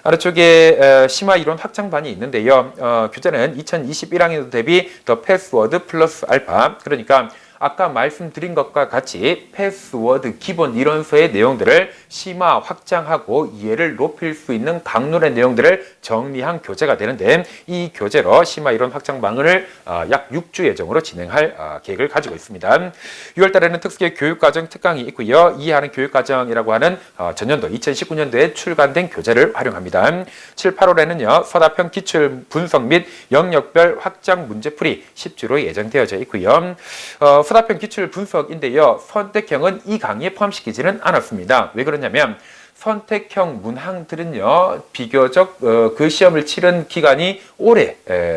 Speaker 1: 아래쪽에 심화 이론 확장반이 있는데요. 교재는 2021학년도 대비 더 패스워드 플러스 알파, 그러니까 아까 말씀드린 것과 같이 패스워드 기본 이론서의 내용들을 심화 확장하고 이해를 높일 수 있는 강론의 내용들을 정리한 교재가 되는데 이 교재로 심화 이론 확장방을 약 6주 예정으로 진행할 계획을 가지고 있습니다. 6월 달에는 특수계 교육과정 특강이 있고요. 이해하는 교육과정이라고 하는 전년도 2019년도에 출간된 교재를 활용합니다. 7, 8월에는요. 서답형 기출 분석 및 영역별 확장 문제풀이 10주로 예정되어져 있고요. 서답형 기출 분석인데요. 선택형은 이 강의에 포함시키지는 않았습니다. 왜 그러냐면 선택형 문항들은요. 비교적 그 시험을 치른 기간이 오래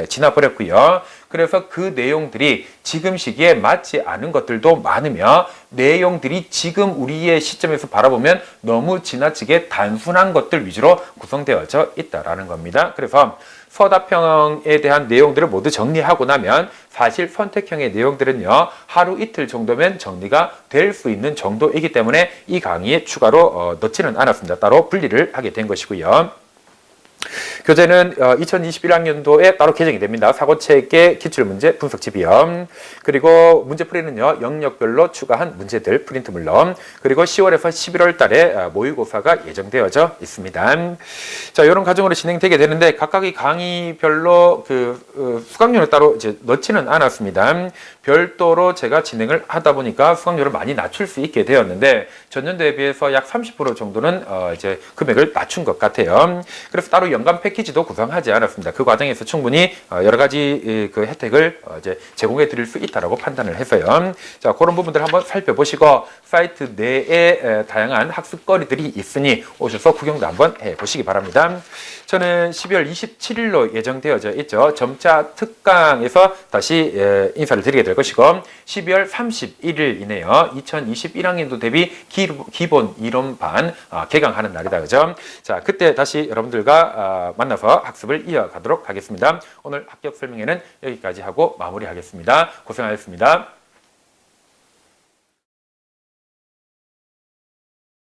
Speaker 1: 지나버렸고요. 그래서 그 내용들이 지금 시기에 맞지 않은 것들도 많으며 내용들이 지금 우리의 시점에서 바라보면 너무 지나치게 단순한 것들 위주로 구성되어져 있다라는 겁니다. 그래서 서답형에 대한 내용들을 모두 정리하고 나면 사실 선택형의 내용들은요 하루 이틀 정도면 정리가 될 수 있는 정도이기 때문에 이 강의에 추가로 넣지는 않았습니다. 따로 분리를 하게 된 것이고요. 교재는 2021학년도에 따로 개정이 됩니다. 사고체계 기출문제 분석집이요. 그리고 문제풀이는요. 영역별로 추가한 문제들 프린트 물론 그리고 10월에서 11월 달에 모의고사가 예정되어져 있습니다. 자, 이런 과정으로 진행되게 되는데 각각의 강의별로 수강료를 따로 이제 넣지는 않았습니다. 별도로 제가 진행을 하다 보니까 수강료를 많이 낮출 수 있게 되었는데 전년도에 비해서 약 30% 정도는 이제 금액을 낮춘 것 같아요. 그래서 따로 연간 패키지도 구성하지 않았습니다. 그 과정에서 충분히 여러 가지 그 혜택을 이제 제공해 드릴 수 있다라고 판단을 해서요. 자, 그런 부분들 한번 살펴보시고 사이트 내에 다양한 학습거리들이 있으니 오셔서 구경도 한번 해 보시기 바랍니다. 저는 12월 27일로 예정되어져 있죠. 점차 특강에서 다시 인사를 드리게 될 것이고 12월 31일이네요. 2021학년도 대비 기본 이론반 개강하는 날이다. 그죠? 자, 그때 다시 여러분들과 만나서 학습을 이어가도록 하겠습니다. 오늘 합격 설명회는 여기까지 하고 마무리하겠습니다. 고생하셨습니다.